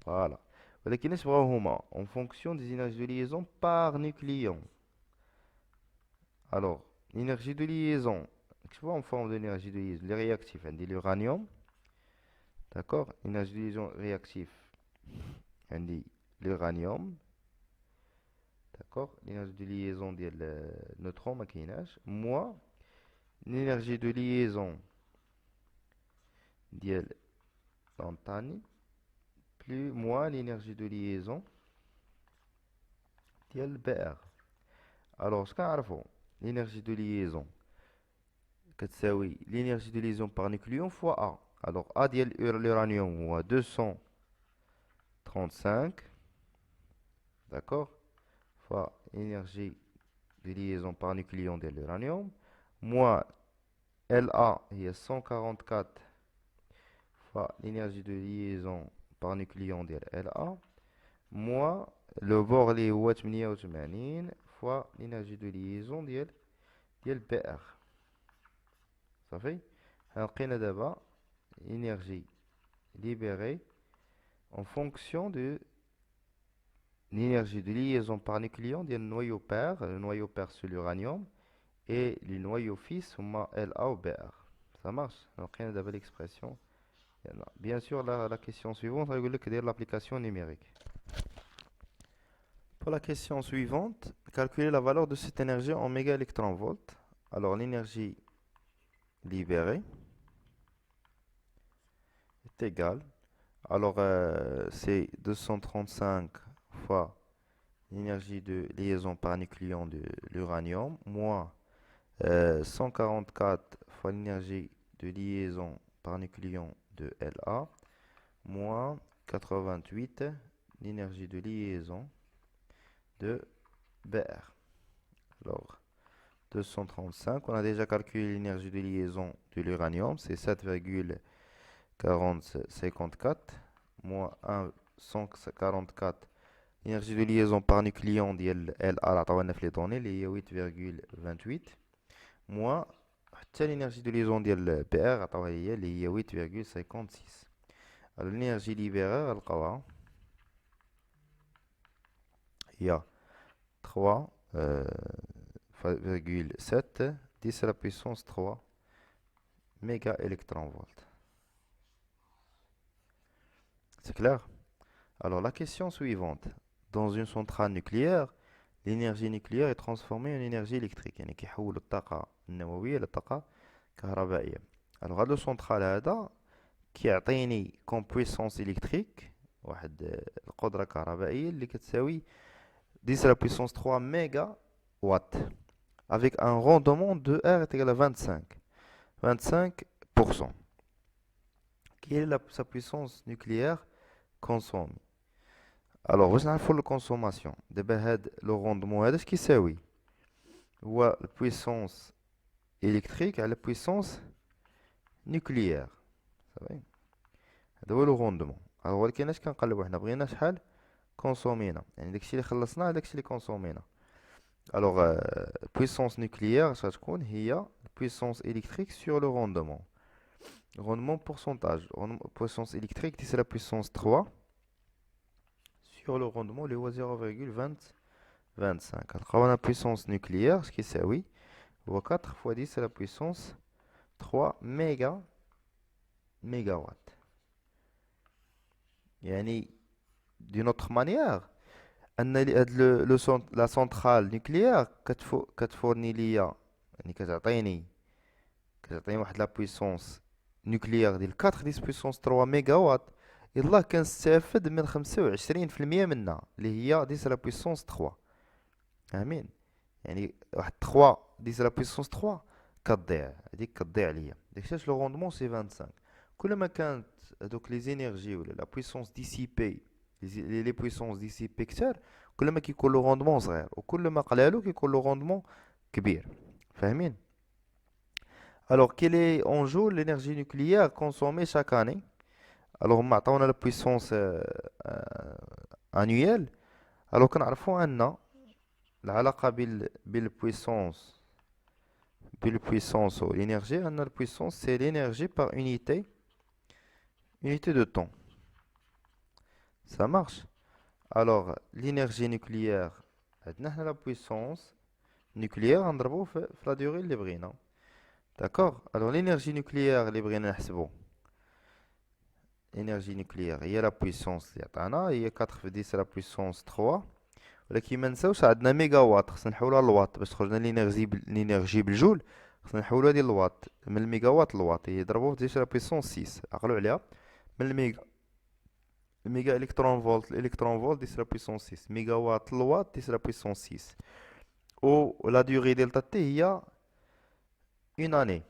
Voilà. ولكن اش بغاو هما en fonction des énergies de liaison par nucléon. Alors, l'énergie de liaison, tu vois en forme d'énergie de liaison, les réactifs, on dit l'uranium, d'accord? L'énergie de liaison réactif, on dit l'uranium, d'accord? L'énergie de liaison des neutrons, moi, l'énergie de liaison des l'antani, plus moins l'énergie de liaison des BR. Alors, ce qu'on a l'énergie de liaison, كتساوي l'énergie de liaison par nucléon fois A. Alors, A ديال l'uranium هو 235, d'accord, fois l'énergie de liaison par nucléon de l'uranium, moins LA هي 144 fois l'énergie de liaison par nucléon de LA, moins le bord اللي هو 88 fois l'énergie de liaison ديال BR. صافي لقينا دابا énergie libérée en fonction de l'énergie de liaison par nucléon du noyau pair. Le noyau pair c'est l'uranium et le noyau fils c'est LA ou BR. Ça marche. لقينا دابا l'expression. Bien sûr la question suivante on va dire l'application numérique. Pour la question suivante, calculer la valeur de cette énergie en mégaélectronvolts. Alors l'énergie libérée est égale, alors c'est 235 fois l'énergie de liaison par nucléon de l'uranium, moins 144 fois l'énergie de liaison par nucléon de La, moins 88 l'énergie de liaison de Br. Alors, 235, on a déjà calculé l'énergie de liaison de l'uranium, c'est 7,4054 moins 144 l'énergie de liaison par nucléon ديال LA اللي عطاونا في لي دوني اللي هي 8,28 moins حتى l'énergie de liaison ديال بي ار عطاوها هي اللي هي 8,56. alors l'énergie libérée غنلقاوها هي 3,7 10 à la puissance 3 méga électron volt. C'est clair? Alors la question suivante. Dans une centrale nucléaire, l'énergie nucléaire est transformée en énergie électrique. يعني كيحول الطاقة النووية لطاقة كهربائية. alors هاد السنترال هذا كيعطيني كوم بويسونس إلكتريك واحد القدرة كهربائية اللي كتساوي 10 à la puissance 3 méga watt avec un rendement de R est égal à 25%. Quelle est sa puissance nucléaire consommée? Alors باش نعرفوا الكونسوماسيون دابا هاد لو روندمون هذا اش كيساوي هو البويسونس الكتريك على بويسونس نوكليير صافي هذا هو لو روندمون. ولكن اش كنقلبوا حنا بغينا شحال كونسومينا يعني داكشي اللي خلصنا داكشي اللي كونسومينا. الوغ بويسونس نوكليير اش غتكون هي بويسونس الكتريك سور لو روندمون. rendement pourcentage puissance électrique 10 à la puissance 3 sur le rendement اللي هو 0,25. غنلقاو انا puissance nucléaire ce qui يساوي هو 4 fois 10 à la puissance 3 mégawatt. يعني d'une autre manière ان هاد لا سنترال نوكليير كتفورني ليا يعني كتعطيني واحد لا بويسونس نوكليير ديال 4 10 بويسونس 3 ميجاوات. يلاه كنستافد من 25% منها اللي هي 10 لا بويسونس 3. فاهمين؟ يعني واحد 3 10 لا بويسونس 3 كتضيع هذيك كتضيع ليا. داكشي علاش لو روندمون سي 25. كل ما كانت هذوك لي زينيرجي ولا لا بويسونس ديسيبي لي بويسونس ديسيبي كثر كل ما كيكون لو روندمون صغير وكل ما قلالو كيكون لو روندمون كبير. فاهمين؟ Alors, quel est en joue l'énergie nucléaire consommée chaque année? Alors, maintenant, on a la puissance annuelle. Alors, كنعرفوا أن العلاقة بالpuissance ou l'énergie, la puissance, c'est l'énergie par unité de temps. Ça marche? Alors, l'énergie nucléaire, عندنا la puissance nucléaire, نضربو في la durée اللي بغينا. D'accord? Alors l'énergie nucléaire اللي بغينا نحسبو l'énergie nucléaire هي la puissance اللي عطانا هي 4 في 10 la puissance 3 ولكن ما نساوش عندنا ميجا وات خصنا نحولوها للوات باش تخرج لنا الانرجي بالجول خصنا نحولوها ديال الوات من الميجا وات للوات هي ضربوها في 10 la puissance 6 عقلوا عليها من الميجا الكترون فولت الالكترون فولت 10 la puissance 6 ميجا وات للوات 10 la puissance 6 و لا ديوري دلتا تي هي une année.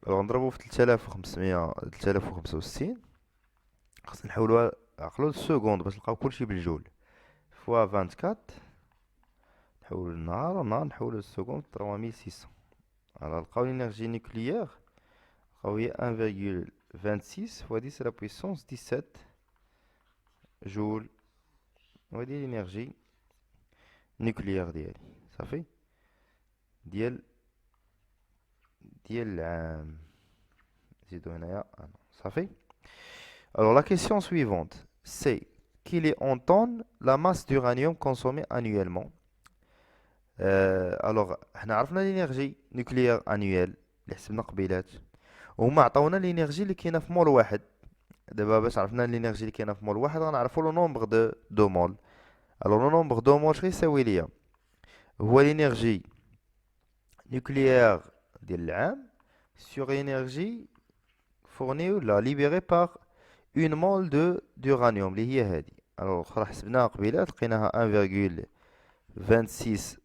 alors نضربو في 3565 خصنا نحولوها عقلو للسكوند باش نلقاو كلشي بالجول فوا 24 نحولو للنهار نحولو للسكوند 3600. alors نلقاو l'énergie nucléaire نلقاو هي 1,26 fois 10 à la puissance 17 جول وهادي l'énergie nucléaire ديالي صافي ديال العام نزيدو هنايا صافي. alors la question suivante c'est qu'il est en tonnes la masse d'uranium consommée annuellement. alors حنا عرفنا الانرجي نوكليير انيوال اللي حسبنا قبيلات وهما عطاونا الانرجي اللي كاينه في مول واحد. دابا باش عرفنا الانرجي اللي كاينه في مول واحد غنعرفوا لو نومبر دو مول. alors لو نومبر دو مول شنو يساوي ليا هو الانرجي نوكليير ديال العام sur énergie fournie ولا libérée par une mole d'uranium اللي هي هادي. alors راه حسبناها قبيلات لقيناها 1,26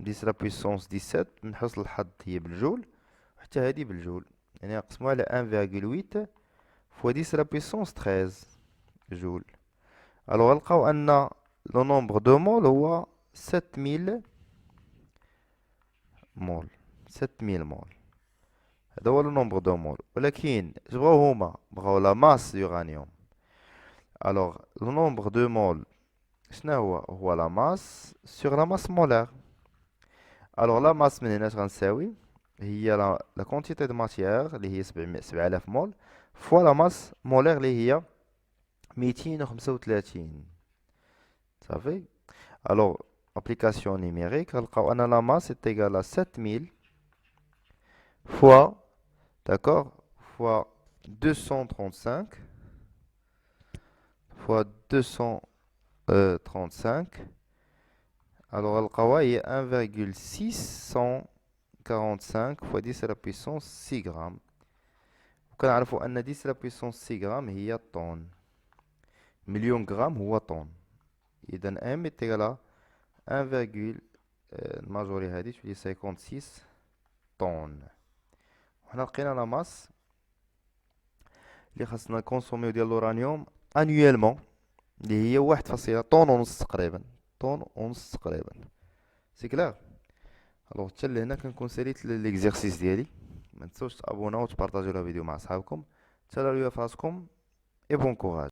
10 la puissance 17 من حسن الحظ هي بالجول وحتى هادي بالجول يعني نقسموها على 1,8 fois 10 la puissance 13 جول. alors غنلقاو ان لو نومبر دو مول هو 7000 مول. 7000 مول هذا هو لو نومبر دو مول. ولكن اش بغاو هما بغاو لا ماس يورانيوم. alors لو نومبر دو مول شنو هو لا ماس سور لا ماس مولار. alors لا ماس من هنا اش غنساوي هي لا كونتيتي دو ماتيير اللي هي 7000 مول فوا لا ماس مولير اللي هي 235. صافي. الوغ ابليكاسيون نيميريك غنلقاو ان لا ماس est égal à 7000 fois, d'accord, fois 235 fois 235. Alors غنلقاوها هي 1,645 fois 10 à la puissance 6 grammes. وكنعرفوا ان 10 à la puissance 6 grammes هي طن. مليون غرام هو طن. اذا ام est égal à 1, الماجوري هادي تولي 56 طن. وحنا لقينا لا ماس اللي خاصنا كونسوميو ديال الورانيوم انيويلمون اللي هي 1.5 طن تقريبا. طن ونص تقريبا. سي كلير. الوغ حتى لهنا كنكون ساليت ليكزيرسيس ديالي. ما تنساوش تابوناو وتبارطاجيو لا فيديو مع صحابكم. تهلاو ليا فراسكم اي بون كوراج.